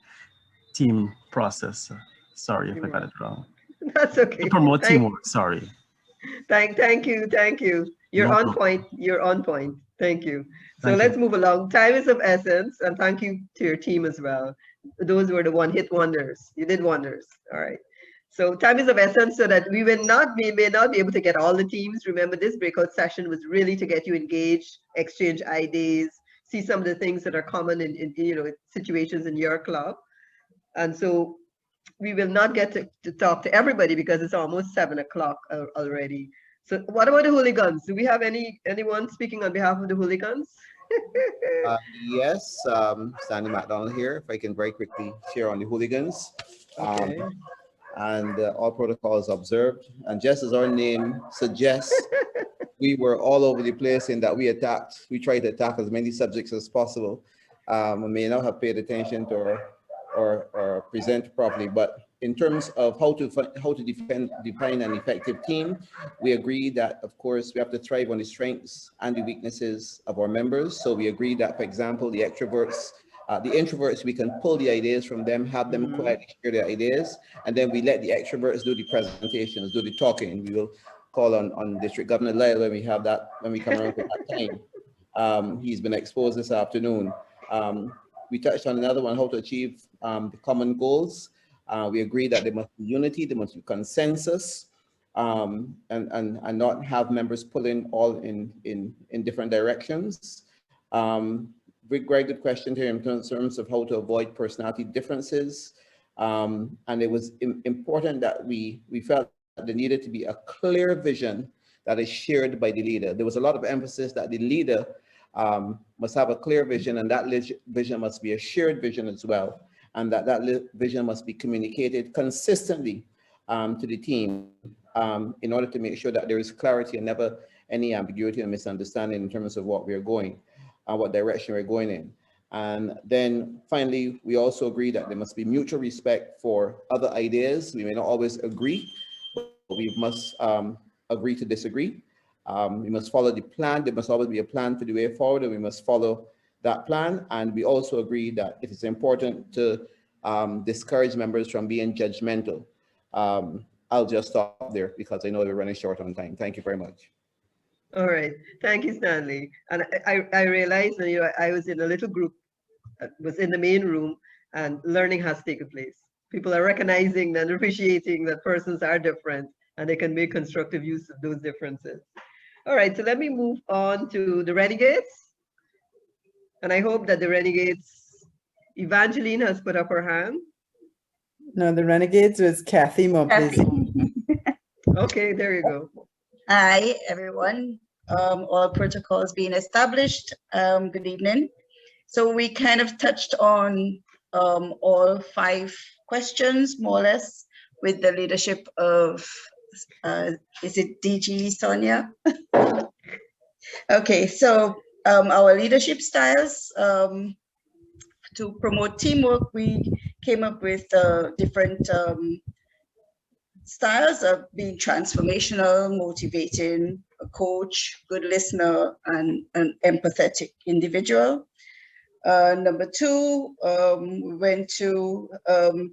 team process. Sorry if I got it wrong. That's okay. To promote teamwork, sorry. Thank you. You're on point. You're on point. Thank you. So let's move along. Time is of essence, and thank you to your team as well. Those were the one-hit wonders. You did wonders. All right. So time is of essence, so that we may not be able to get all the teams. Remember, this breakout session was really to get you engaged, exchange ideas, see some of the things that are common in situations in your club. And so we will not get to talk to everybody because it's almost 7 o'clock already. So what about the Hooligans? Do we have anyone speaking on behalf of the Hooligans? Yes, Sandy McDonald here. If I can very quickly share on the Hooligans. Okay. And all protocols observed. And just as our name suggests, we were all over the place in that we tried to attack as many subjects as possible. We may not have paid attention to or present properly, but in terms of how to define an effective team, we agree that, of course, we have to thrive on the strengths and the weaknesses of our members. So we agree that, for example, the extroverts, the introverts, we can pull the ideas from them, have them quietly share their ideas, and then we let the extroverts do the presentations, do the talking. We will call on District Governor Lyle when we have that, when we come around to that time. He's been exposed this afternoon. We touched on another one, how to achieve the common goals. We agree that there must be unity, there must be consensus, and not have members pulling all in different directions. Very good question here in terms of how to avoid personality differences. And it was important that we felt that there needed to be a clear vision that is shared by the leader. There was a lot of emphasis that the leader must have a clear vision, and that vision must be a shared vision as well. And that vision must be communicated consistently to the team in order to make sure that there is clarity and never any ambiguity or misunderstanding in terms of what we're going and what direction we're going in. And then finally, we also agree that there must be mutual respect for other ideas. We may not always agree, but we must agree to disagree. We must follow the plan. There must always be a plan for the way forward, and we must follow that plan. And we also agree that it is important to discourage members from being judgmental. I'll just stop there because I know we're running short on time. Thank you very much. All right. Thank you, Stanley. And I realized that, you know, I was in a little group, was in the main room, and learning has taken place. People are recognizing and appreciating that persons are different and they can make constructive use of those differences. All right, so let me move on to the Renegades. And I hope that the Renegades, Evangeline has put up her hand. No, the Renegades was Kathy Mobley. Okay, there you go. Hi, everyone. All protocols being established. Good evening. So we kind of touched on all 5 questions, more or less, with the leadership of, is it DG Sonia? Okay, so our leadership styles, to promote teamwork, we came up with different styles of being transformational, motivating, a coach, good listener, and an empathetic individual. Number 2, we went to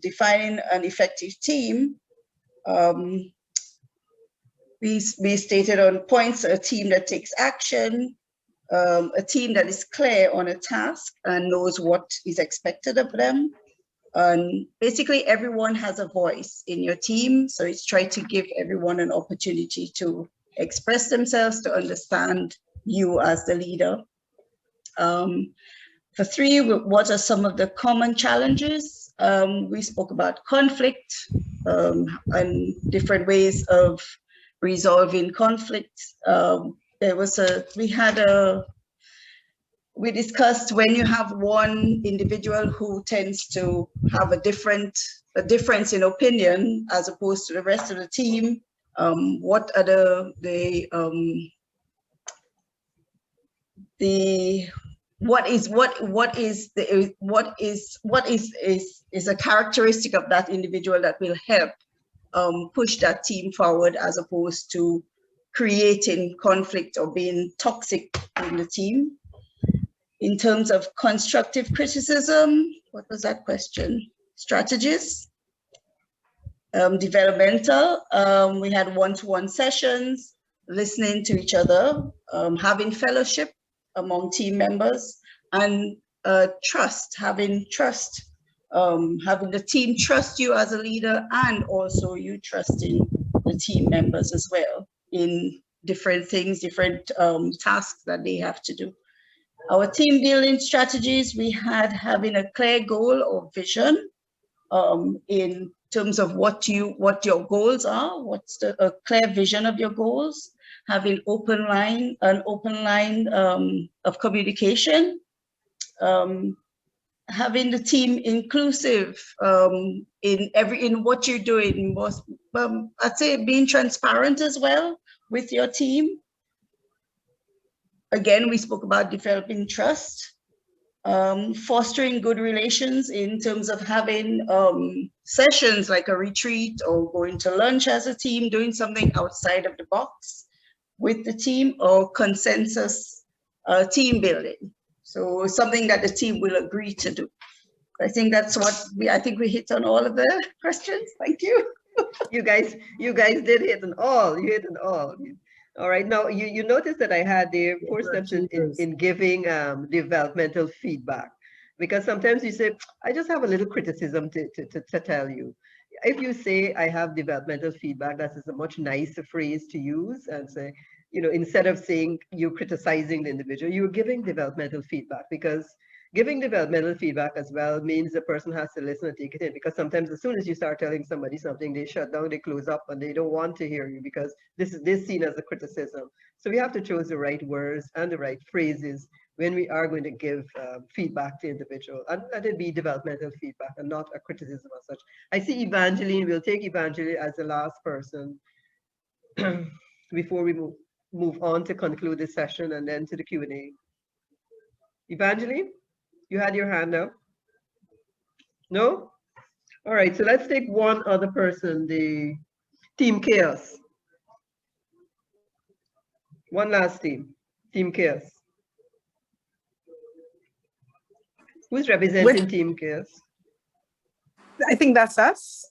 defining an effective team. We stated on points a team that takes action, a team that is clear on a task and knows what is expected of them. And basically everyone has a voice in your team. So it's try to give everyone an opportunity to express themselves, to understand you as the leader. For 3, what are some of the common challenges? We spoke about conflict and different ways of resolving conflict. We discussed when you have one individual who tends to have a difference in opinion as opposed to the rest of the team. What are what is a characteristic of that individual that will help push that team forward as opposed to creating conflict or being toxic in the team. In terms of constructive criticism, what was that question? Strategies. Developmental, we had one-to-one sessions, listening to each other, having fellowship among team members, and trust, having trust, having the team trust you as a leader, and also you trusting the team members as well in different things, different tasks that they have to do. Our team building strategies, we had having a clear goal or vision in terms of what your goals are, what's a clear vision of your goals, having an open line of communication, having the team inclusive in what you're doing, I'd say being transparent as well with your team. Again, we spoke about developing trust, fostering good relations in terms of having sessions like a retreat or going to lunch as a team, doing something outside of the box with the team, or consensus team building. So something that the team will agree to do. I think that's what I think we hit on all of the questions. Thank you. You guys did hit on all. You hit on all. All right. Now you notice that I had the 4 steps in giving developmental feedback, because sometimes you say, I just have a little criticism to tell you. If you say I have developmental feedback, that is a much nicer phrase to use, and say, you know, instead of saying you're criticizing the individual, you're giving developmental feedback, because giving developmental feedback as well means the person has to listen and take it in, because sometimes as soon as you start telling somebody something, they shut down, they close up, and they don't want to hear you because this is seen as a criticism. So we have to choose the right words and the right phrases when we are going to give feedback to individual, and let it be developmental feedback and not a criticism as such. I see Evangeline. We'll take Evangeline as the last person before we move on to conclude this session and then to the Q&A. Evangeline? You had your hand up? No? All right, so let's take one other person, the Team Chaos. One last team, Team Chaos. Who's representing Team Chaos? I think that's us.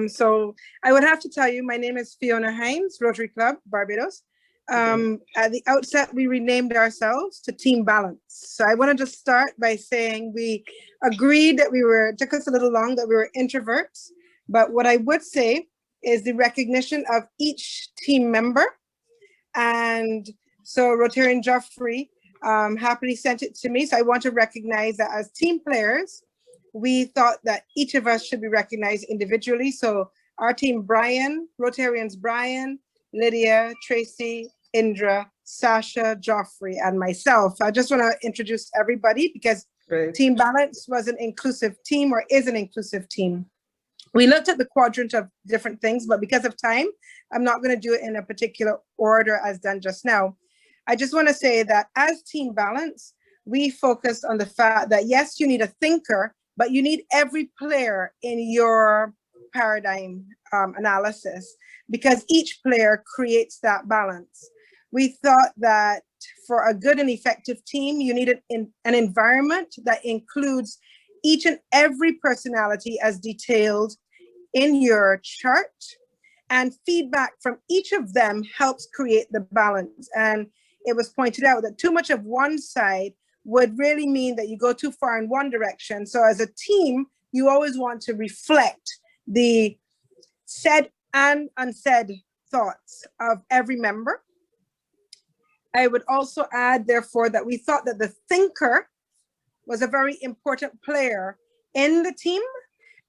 So I would have to tell you, my name is Fiona Hines, Rotary Club, Barbados. At the outset, we renamed ourselves to Team Balance. So I want to just start by saying we agreed that it took us a little long, that we were introverts. But what I would say is the recognition of each team member. And so Rotarian Geoffrey happily sent it to me. So I want to recognize that as team players, we thought that each of us should be recognized individually. So our team, Brian, Rotarians Brian, Lydia, Tracy, Indra, Sasha, Geoffrey, and myself. I just want to introduce everybody because Team Balance was an inclusive team, or is an inclusive team. We looked at the quadrant of different things, but because of time, I'm not going to do it in a particular order as done just now. I just want to say that as Team Balance, we focused on the fact that yes, you need a thinker, but you need every player in your paradigm analysis, because each player creates that balance. We thought that for a good and effective team, you needed an environment that includes each and every personality as detailed in your chart, and feedback from each of them helps create the balance. And it was pointed out that too much of one side would really mean that you go too far in one direction. So as a team, you always want to reflect the said and unsaid thoughts of every member. I would also add, therefore, that we thought that the thinker was a very important player in the team.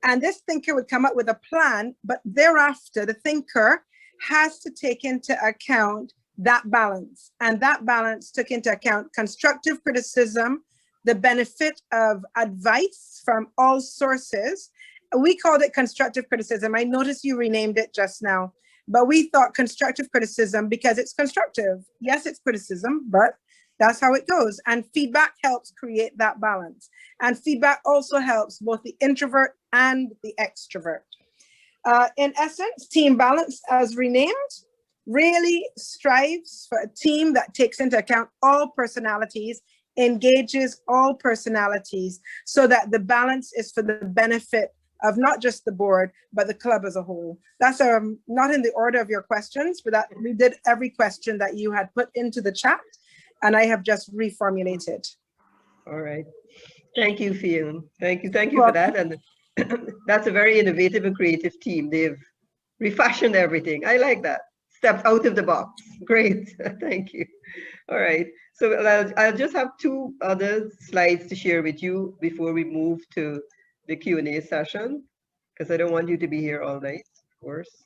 And this thinker would come up with a plan, but thereafter, the thinker has to take into account that balance. And that balance took into account constructive criticism, the benefit of advice from all sources. We called it constructive criticism. I noticed you renamed it just now, but we thought constructive criticism because it's constructive. Yes, it's criticism, but that's how it goes. And feedback helps create that balance. And feedback also helps both the introvert and the extrovert. In essence, Team Balance, as renamed, really strives for a team that takes into account all personalities, engages all personalities, so that the balance is for the benefit of not just the board, but the club as a whole. That's not in the order of your questions, but that we did every question that you had put into the chat, and I have just reformulated. All right. Thank you, Fiona. Thank you for that. And that's a very innovative and creative team. They've refashioned everything. I like that. Stepped out of the box. Great. Thank you. All right. So I'll just have two other slides to share with you before we move to the Q&A session, because I don't want you to be here all night, of course.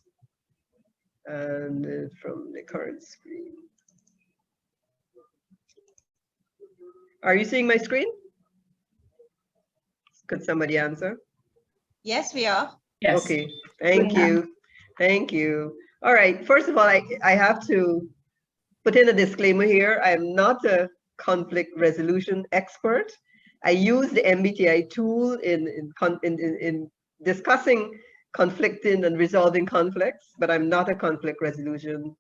And from the current screen. Are you seeing my screen? Could somebody answer? Yes, we are. Yes. Okay, thank you. Thank you. All right, first of all, I have to put in a disclaimer here. I'm not a conflict resolution expert. I use the MBTI tool in discussing conflicting and resolving conflicts, but I'm not a conflict resolution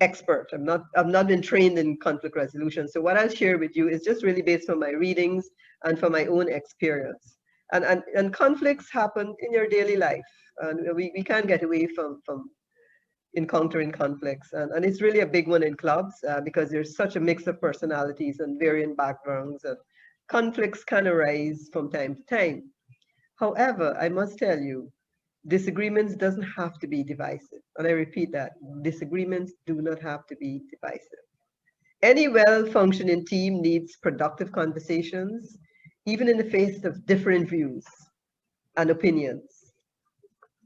expert. I've not been trained in conflict resolution. So what I'll share with you is just really based on my readings and from my own experience. And conflicts happen in your daily life. And we can't get away from encountering conflicts. And it's really a big one in clubs because there's such a mix of personalities and varying backgrounds, and conflicts can arise from time to time. However, I must tell you, disagreements doesn't have to be divisive. And I repeat that, disagreements do not have to be divisive. Any well-functioning team needs productive conversations, even in the face of different views and opinions.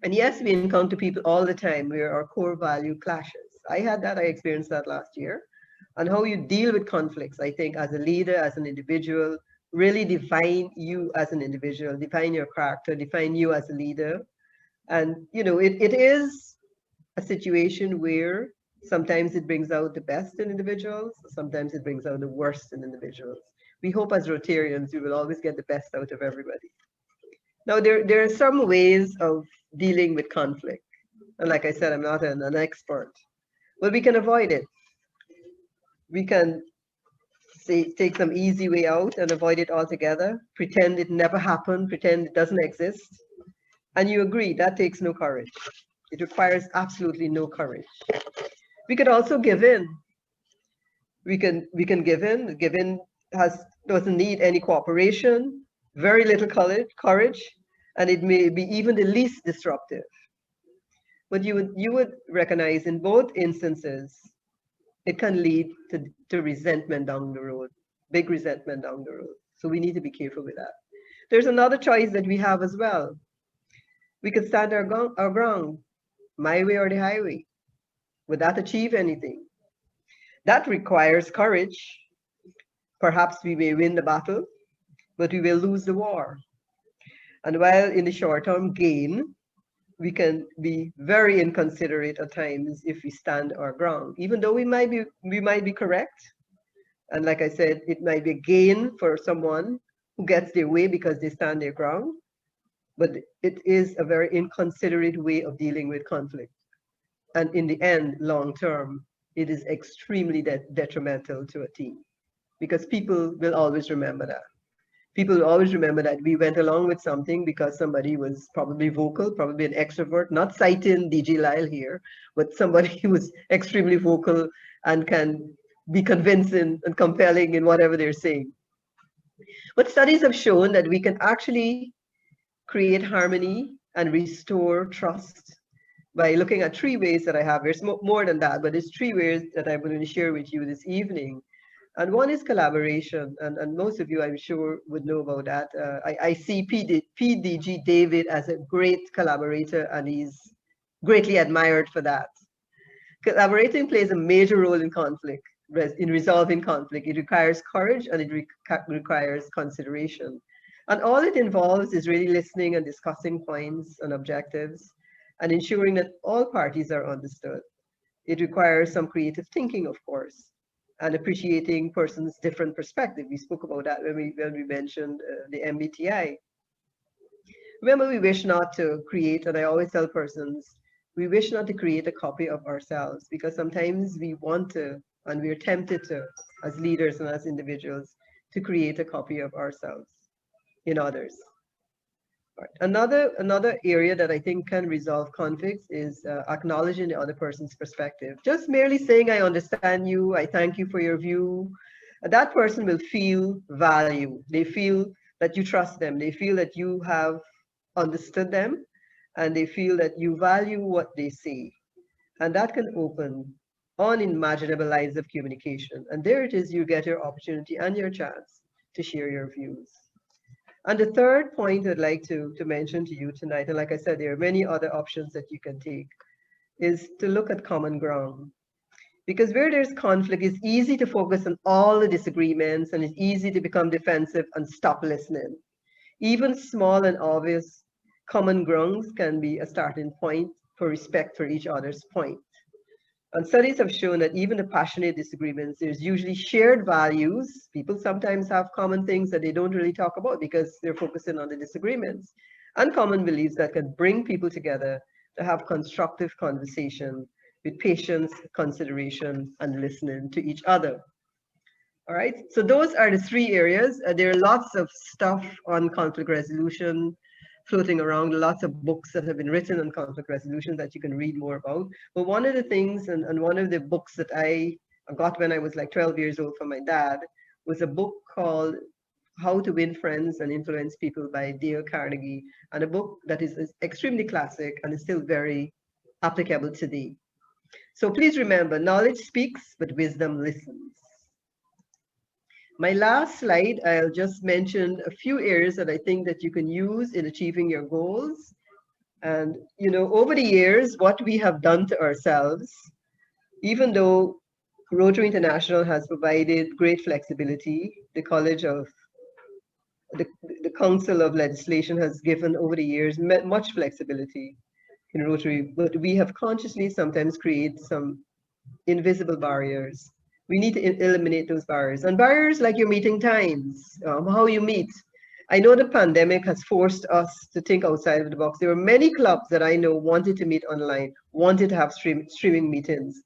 And yes, we encounter people all the time where our core value clashes. I experienced that last year. And how you deal with conflicts, I think, as a leader, as an individual, really define you as an individual, define your character, define you as a leader. And, you know, it is a situation where sometimes it brings out the best in individuals, sometimes it brings out the worst in individuals. We hope as Rotarians, we will always get the best out of everybody. Now, there are some ways of dealing with conflict. And like I said, I'm not an expert, but we can avoid it. We can take some easy way out and avoid it altogether, pretend it never happened, pretend it doesn't exist. And you agree, that takes no courage. It requires absolutely no courage. We could also give in. We can give in. Give in doesn't need any cooperation, very little courage, and it may be even the least disruptive. But you would recognize in both instances, it can lead to resentment down the road, big resentment down the road. So we need to be careful with that. There's another choice that we have as well. We could stand our ground, my way or the highway. Would that achieve anything? That requires courage. Perhaps we may win the battle, but we will lose the war. And while in the short-term gain, we can be very inconsiderate at times if we stand our ground, even though we might be correct. And like I said, it might be a gain for someone who gets their way because they stand their ground, but it is a very inconsiderate way of dealing with conflict. And in the end, long-term, it is extremely detrimental to a team because people will always remember that. People will always remember that we went along with something because somebody was probably vocal, probably an extrovert, not citing DG Lyle here, but somebody who was extremely vocal and can be convincing and compelling in whatever they're saying. But studies have shown that we can actually create harmony and restore trust by looking at 3 ways that I have. There's more than that, but it's 3 ways that I'm going to share with you this evening. And one is collaboration, and most of you, I'm sure, would know about that. I see PDG David as a great collaborator, and he's greatly admired for that. Collaborating plays a major role in conflict, in resolving conflict. It requires courage and it requires consideration. And all it involves is really listening and discussing points and objectives and ensuring that all parties are understood. It requires some creative thinking, of course, and appreciating person's different perspective. We spoke about that when we mentioned the MBTI. Remember, we wish not to create, and I always tell persons, we wish not to create a copy of ourselves because sometimes we want to, and we're tempted to, as leaders and as individuals, to create a copy of ourselves in others. Right. Another area that I think can resolve conflicts is acknowledging the other person's perspective. Just merely saying, I understand you, I thank you for your view. That person will feel value. They feel that you trust them. They feel that you have understood them, and they feel that you value what they say. And that can open unimaginable lines of communication. And there it is, you get your opportunity and your chance to share your views. And the third point I'd like to mention to you tonight, and like I said, there are many other options that you can take, is to look at common ground. Because where there's conflict, it's easy to focus on all the disagreements and it's easy to become defensive and stop listening. Even small and obvious common grounds can be a starting point for respect for each other's point. And studies have shown that even the passionate disagreements, there's usually shared values. People sometimes have common things that they don't really talk about because they're focusing on the disagreements, and common beliefs that can bring people together to have constructive conversation with patience, consideration, and listening to each other. All right, so those are the 3 areas. There are lots of stuff on conflict resolution floating around, lots of books that have been written on conflict resolution that you can read more about. But one of the things, and one of the books that I got when I was like 12 years old from my dad, was a book called How to Win Friends and Influence People by Dale Carnegie, and a book that is extremely classic and is still very applicable today. So please remember, knowledge speaks, but wisdom listens. My last slide, I'll just mention a few areas that I think that you can use in achieving your goals. And, you know, over the years, what we have done to ourselves, even though Rotary International has provided great flexibility, the Council of Legislation has given over the years much flexibility in Rotary, but we have consciously sometimes created some invisible barriers. We need to eliminate those barriers. And barriers like your meeting times, how you meet. I know the pandemic has forced us to think outside of the box. There were many clubs that I know wanted to meet online, wanted to have streaming meetings.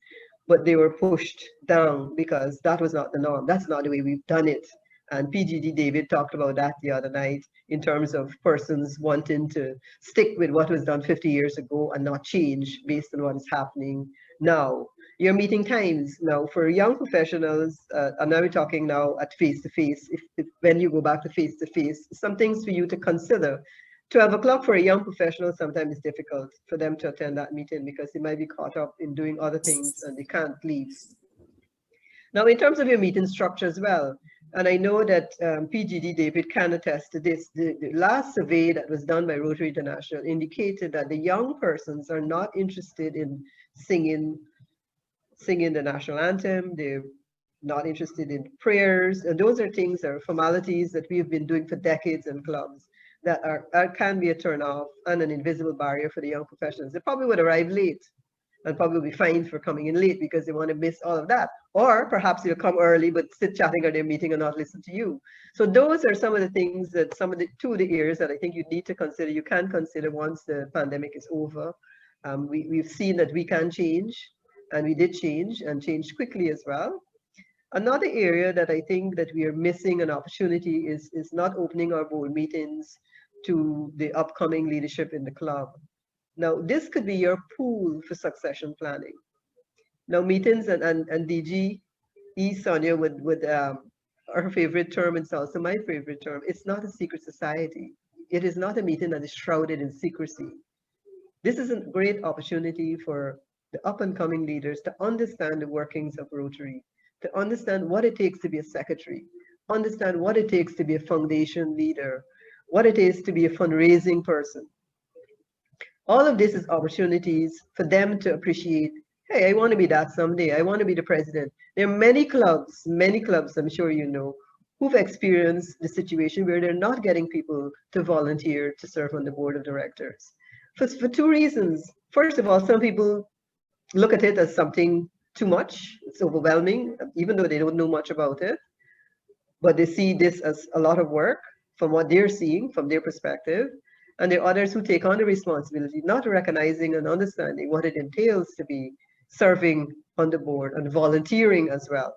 but they were pushed down because that was not the norm. That's not the way we've done it. And PGD David talked about that the other night in terms of persons wanting to stick with what was done 50 years ago and not change based on what is happening now. Your meeting times now for young professionals, and now we're talking now at face-to-face, if when you go back to face-to-face, some things for you to consider. 12 o'clock for a young professional sometimes is difficult for them to attend that meeting because they might be caught up in doing other things and they can't leave. Now, in terms of your meeting structure as well, and I know that PGD David can attest to this, the last survey that was done by Rotary International indicated that the young persons are not interested in singing the national anthem. They're not interested in prayers. And those are things that are formalities that we've been doing for decades in clubs that can be a turn-off and an invisible barrier for the young professionals. They probably would arrive late and probably be fined for coming in late because they want to miss all of that. Or perhaps they'll come early but sit chatting at their meeting and not listen to you. So those are some of the things that two of the areas that I think you need to consider, you can consider once the pandemic is over. We've seen that we can change, and we did change and changed quickly as well. Another area that I think that we are missing an opportunity is not opening our board meetings to the upcoming leadership in the club. Now, this could be your pool for succession planning. Now, meetings and DG, Sonia would her favorite term, and it's also my favorite term, it's not a secret society. It is not a meeting that is shrouded in secrecy. This is a great opportunity for the up-and-coming leaders to understand the workings of Rotary, to understand what it takes to be a secretary, understand what it takes to be a foundation leader, what it is to be a fundraising person. All of this is opportunities for them to appreciate, hey, I want to be that someday. I want to be the president. There are many clubs, I'm sure you know, who've experienced the situation where they're not getting people to volunteer to serve on the board of directors. For two reasons. First of all, some people look at it as something too much. It's overwhelming, even though they don't know much about it. But they see this as a lot of work from what they're seeing, from their perspective. And there are others who take on the responsibility, not recognizing and understanding what it entails to be serving on the board and volunteering as well.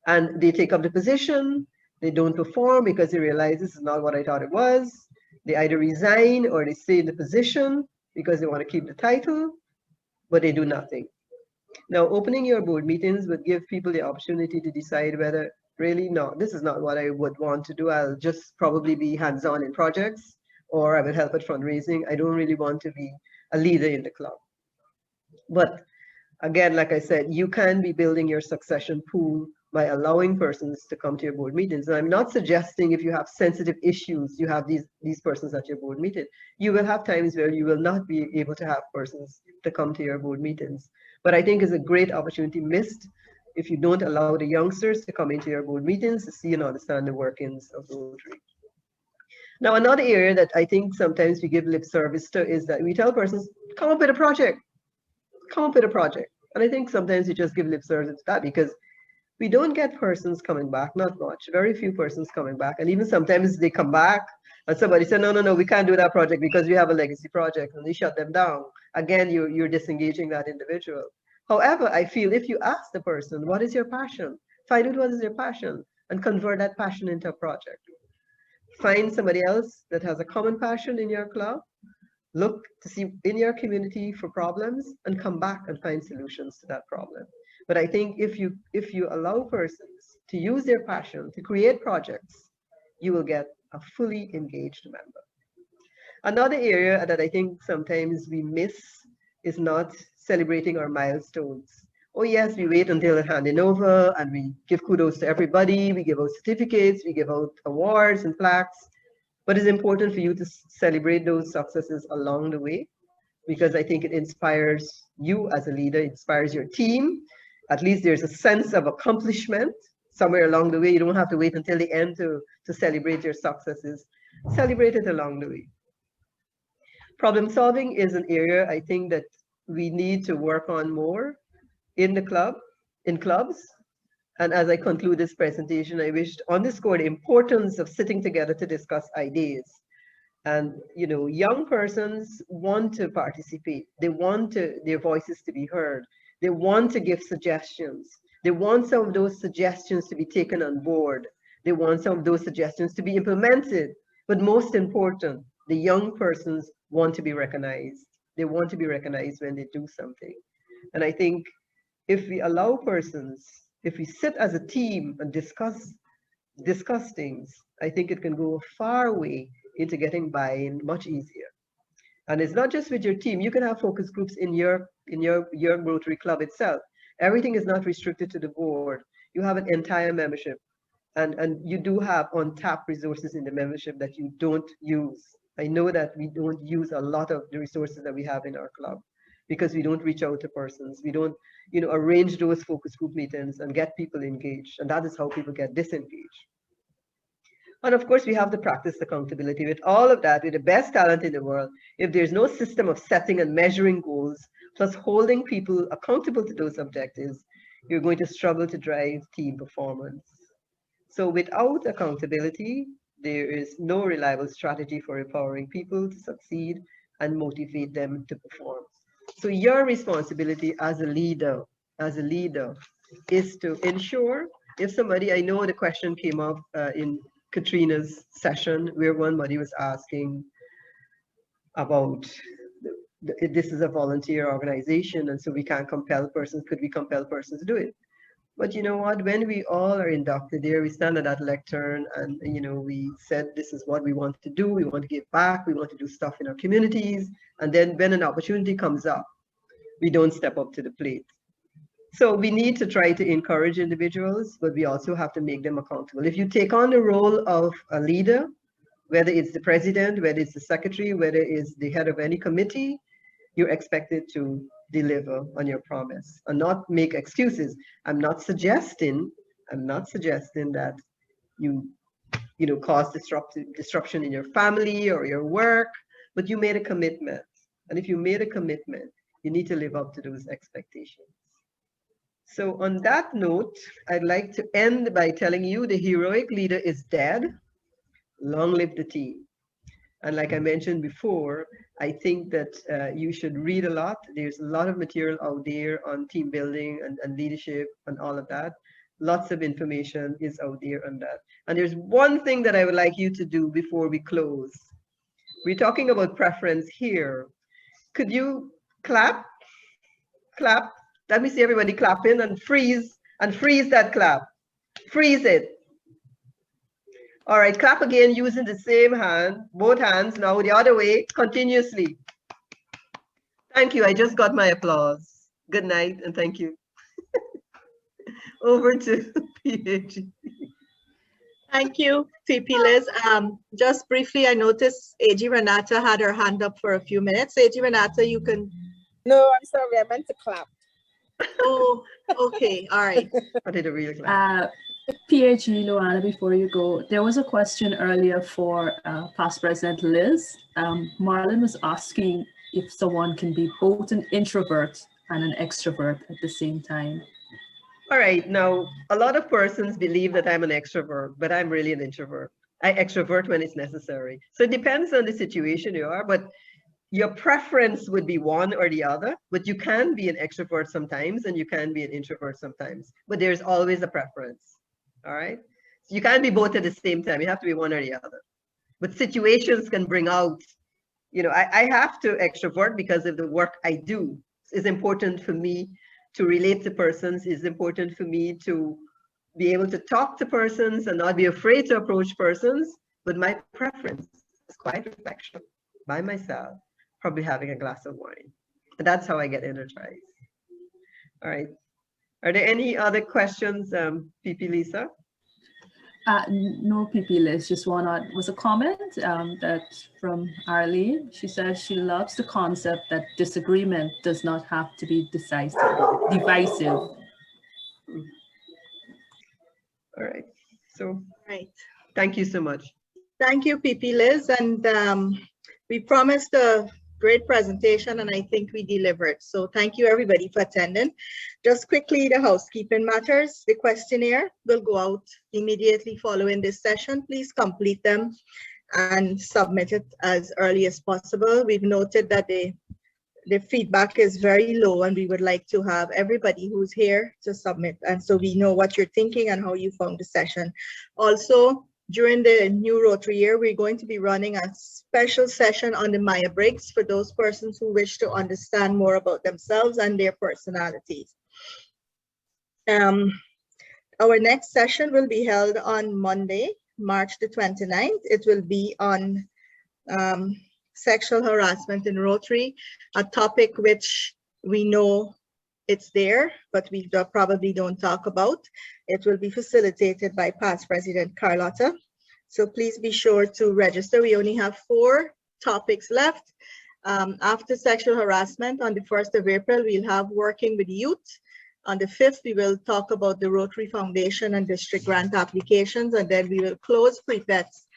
And they take up the position, they don't perform because they realize this is not what I thought it was. They either resign or they stay in the position because they want to keep the title, but they do nothing. Now, opening your board meetings would give people the opportunity to decide whether really, no, this is not what I would want to do. I'll just probably be hands-on in projects, or I will help at fundraising. I don't really want to be a leader in the club. But again, like I said, you can be building your succession pool by allowing persons to come to your board meetings. And I'm not suggesting if you have sensitive issues, you have these persons at your board meeting. You will have times where you will not be able to have persons to come to your board meetings. But I think it's a great opportunity missed if you don't allow the youngsters to come into your board meetings to see and understand the workings of Rotary. Now, another area that I think sometimes we give lip service to is that we tell persons, come up with a project, come up with a project. And I think sometimes we just give lip service to that because we don't get persons coming back, not much, very few persons coming back. And even sometimes they come back and somebody said, no, we can't do that project because we have a legacy project, and they shut them down. Again, you're disengaging that individual. However, I feel if you ask the person, what is your passion? Find out what is your passion and convert that passion into a project. Find somebody else that has a common passion in your club. Look to see in your community for problems and come back and find solutions to that problem. But I think if you allow persons to use their passion to create projects, you will get a fully engaged member. Another area that I think sometimes we miss is not celebrating our milestones. Oh yes, we wait until it's handing over and we give kudos to everybody, we give out certificates, we give out awards and plaques, but it's important for you to celebrate those successes along the way, because I think it inspires you as a leader, it inspires your team. At least there's a sense of accomplishment somewhere along the way. You don't have to wait until the end to celebrate your successes. Celebrate it along the way. Problem solving is an area I think that we need to work on more in clubs. And as I conclude this presentation, I wish to underscore the importance of sitting together to discuss ideas. And young persons want to participate. They want their voices to be heard. They want to give suggestions. They want some of those suggestions to be taken on board. They want some of those suggestions to be implemented. But most important, the young persons want to be recognized. They want to be recognized when they do something. And I think if we allow persons, if we sit as a team and discuss things, I think it can go a far way into getting buy-in much easier. And it's not just with your team. You can have focus groups in your Rotary Club itself. Everything is not restricted to the board. You have an entire membership, and you do have untapped resources in the membership that you don't use. I know that we don't use a lot of the resources that we have in our club because we don't reach out to persons. We don't, arrange those focus group meetings and get people engaged. And that is how people get disengaged. And of course, we have to practice accountability. With all of that, with the best talent in the world, if there's no system of setting and measuring goals, plus holding people accountable to those objectives, you're going to struggle to drive team performance. So without accountability, there is no reliable strategy for empowering people to succeed and motivate them to perform. So your responsibility as a leader is to ensure, if somebody, I know the question came up in Katrina's session where somebody was asking about this is a volunteer organization and so we can't compel persons. Could we compel persons to do it? But you know what, when we all are inducted there, we stand at that lectern and we said this is what we want to do. We want to give back. We want to do stuff in our communities. And then when an opportunity comes up, we don't step up to the plate. So we need to try to encourage individuals, but we also have to make them accountable. If you take on the role of a leader, whether it's the president, whether it's the secretary, whether it's the head of any committee, you're expected to deliver on your promise and not make excuses. I'm not suggesting that you cause disruption in your family or your work, but you made a commitment. And if you made a commitment, you need to live up to those expectations. So on that note, I'd like to end by telling you the heroic leader is dead. Long live the team. And like I mentioned before, I think that you should read a lot. There's a lot of material out there on team building and leadership and all of that. Lots of information is out there on that. And there's one thing that I would like you to do before we close. We're talking about preference here. Could you clap? Clap. Let me see everybody clapping and freeze that clap. Freeze it. All right, clap again using the same hand, both hands now the other way continuously. Thank you, I just got my applause. Good night and thank you. Over to PhD. Thank you, VP Liz. Just briefly, I noticed AG Renata had her hand up for a few minutes. AG Renata, you can. No, I'm sorry, I meant to clap. Oh, okay, all right. I did a real clap. PhD Luana, before you go, there was a question earlier for past President Liz. Marlon was asking if someone can be both an introvert and an extrovert at the same time. All right, now a lot of persons believe that I'm an extrovert, but I'm really an introvert. I extrovert when it's necessary. So it depends on the situation you are, but your preference would be one or the other, but you can be an extrovert sometimes and you can be an introvert sometimes, but there's always a preference. All right, so you can't be both at the same time. You have to be one or the other. But situations can bring out, I have to extrovert because of the work I do. It's important for me to relate to persons. It's important for me to be able to talk to persons and not be afraid to approach persons. But my preference is quiet reflection by myself, probably having a glass of wine. And that's how I get energized. All right. Are there any other questions, PP Lisa? No, PP Liz, just one was a comment that from Arlene. She says she loves the concept that disagreement does not have to be divisive. All right. So thank you so much. Thank you, PP Liz. And we promised a great presentation and I think we delivered. So thank you everybody for attending. Just quickly, the housekeeping matters. The questionnaire will go out immediately following this session. Please complete them and submit it as early as possible. We've noted that the the feedback is very low, and we would like to have everybody who's here to submit. And so we know what you're thinking and how you found the session. Also, during the new Rotary year, we're going to be running a special session on the Myers-Briggs for those persons who wish to understand more about themselves and their personalities. Our next session will be held on Monday, March the 29th. It will be on sexual harassment in Rotary, a topic which we know it's there, but we probably don't talk about. It will be facilitated by past President Carlotta. So please be sure to register. We only have 4 topics left. After sexual harassment on the 1st of April, we'll have working with youth. On the 5th, we will talk about the Rotary Foundation and district grant applications, and then we will close pre-pets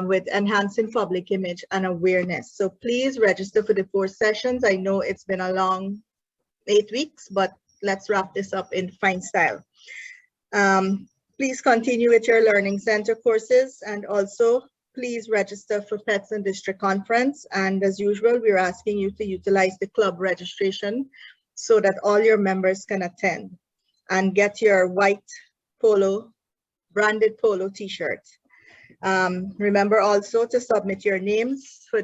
with enhancing public image and awareness. So please register for the 4 sessions. I know it's been a long 8 weeks, but let's wrap this up in fine style. Please continue with your Learning Center courses, and also please register for Pets and District Conference. And as usual, we're asking you to utilize the club registration so that all your members can attend, and get your white polo, branded polo t-shirt. Remember also to submit your names for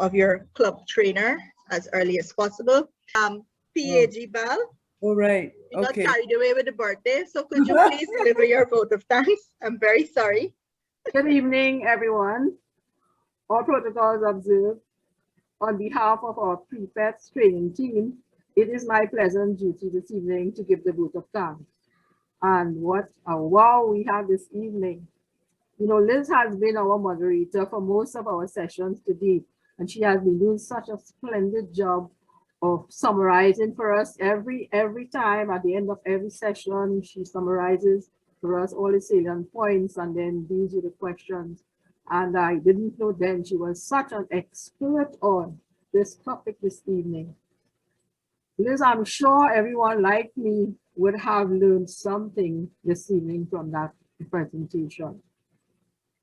of your club trainer as early as possible. PAG Bal. All right. You got Okay. carried away with the birthday, so could you please deliver your vote of thanks? I'm very sorry. Good evening, everyone. All protocols observed. On behalf of our pre-pets training team, it is my pleasant duty this evening to give the vote of thanks. And what a wow we have this evening. You know, Liz has been our moderator for most of our sessions today, and she has been doing such a splendid job of summarizing for us every time at the end of every session. She summarizes for us all the salient points and then deals with the questions. And I didn't know then she was such an expert on this topic this evening. Liz, I'm sure everyone like me would have learned something this evening from that presentation.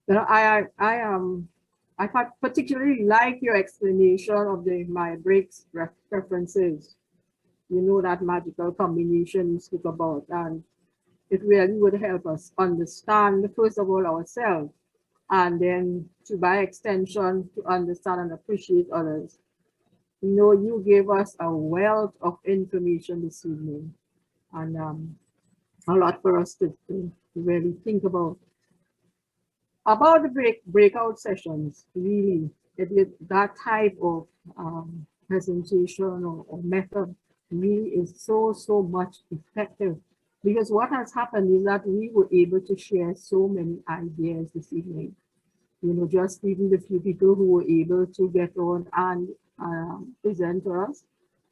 But I particularly like your explanation of the Myers-Briggs preferences. You know, that magical combination you speak about, and it really would help us understand, first of all, ourselves, and then by extension to understand and appreciate others. You know, you gave us a wealth of information this evening, and a lot for us to really think about. About the breakout sessions, really, that type of presentation or method really is so much effective, because what has happened is that we were able to share so many ideas this evening. You know, just even the few people who were able to get on and present to us,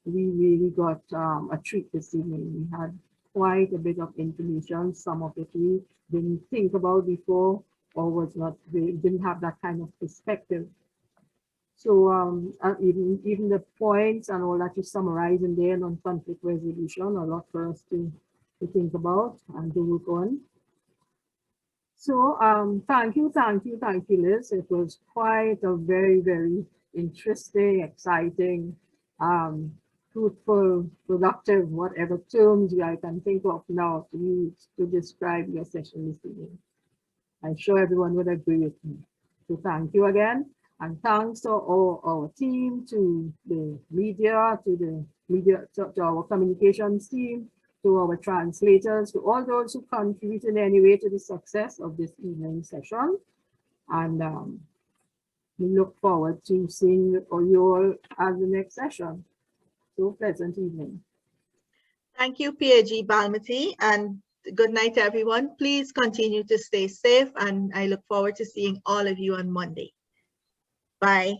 we really got a treat this evening. We had quite a bit of information. Some of it we didn't think about before, or was not, they didn't have that kind of perspective. So even the points and all that you summarize in there on conflict resolution, a lot for us to think about and to work on. So thank you, Liz. It was quite a very interesting, exciting, fruitful, productive, whatever terms I can think of now to use to describe your session this evening. I'm sure everyone would agree with me. So thank you again. And thanks to all our team, to the media, to our communications team, to our translators, to all those who contribute in any way to the success of this evening session. And we look forward to seeing you all at the next session. So pleasant evening. Thank you, PAG Balmati, and good night, everyone. Please continue to stay safe, and I look forward to seeing all of you on Monday. Bye.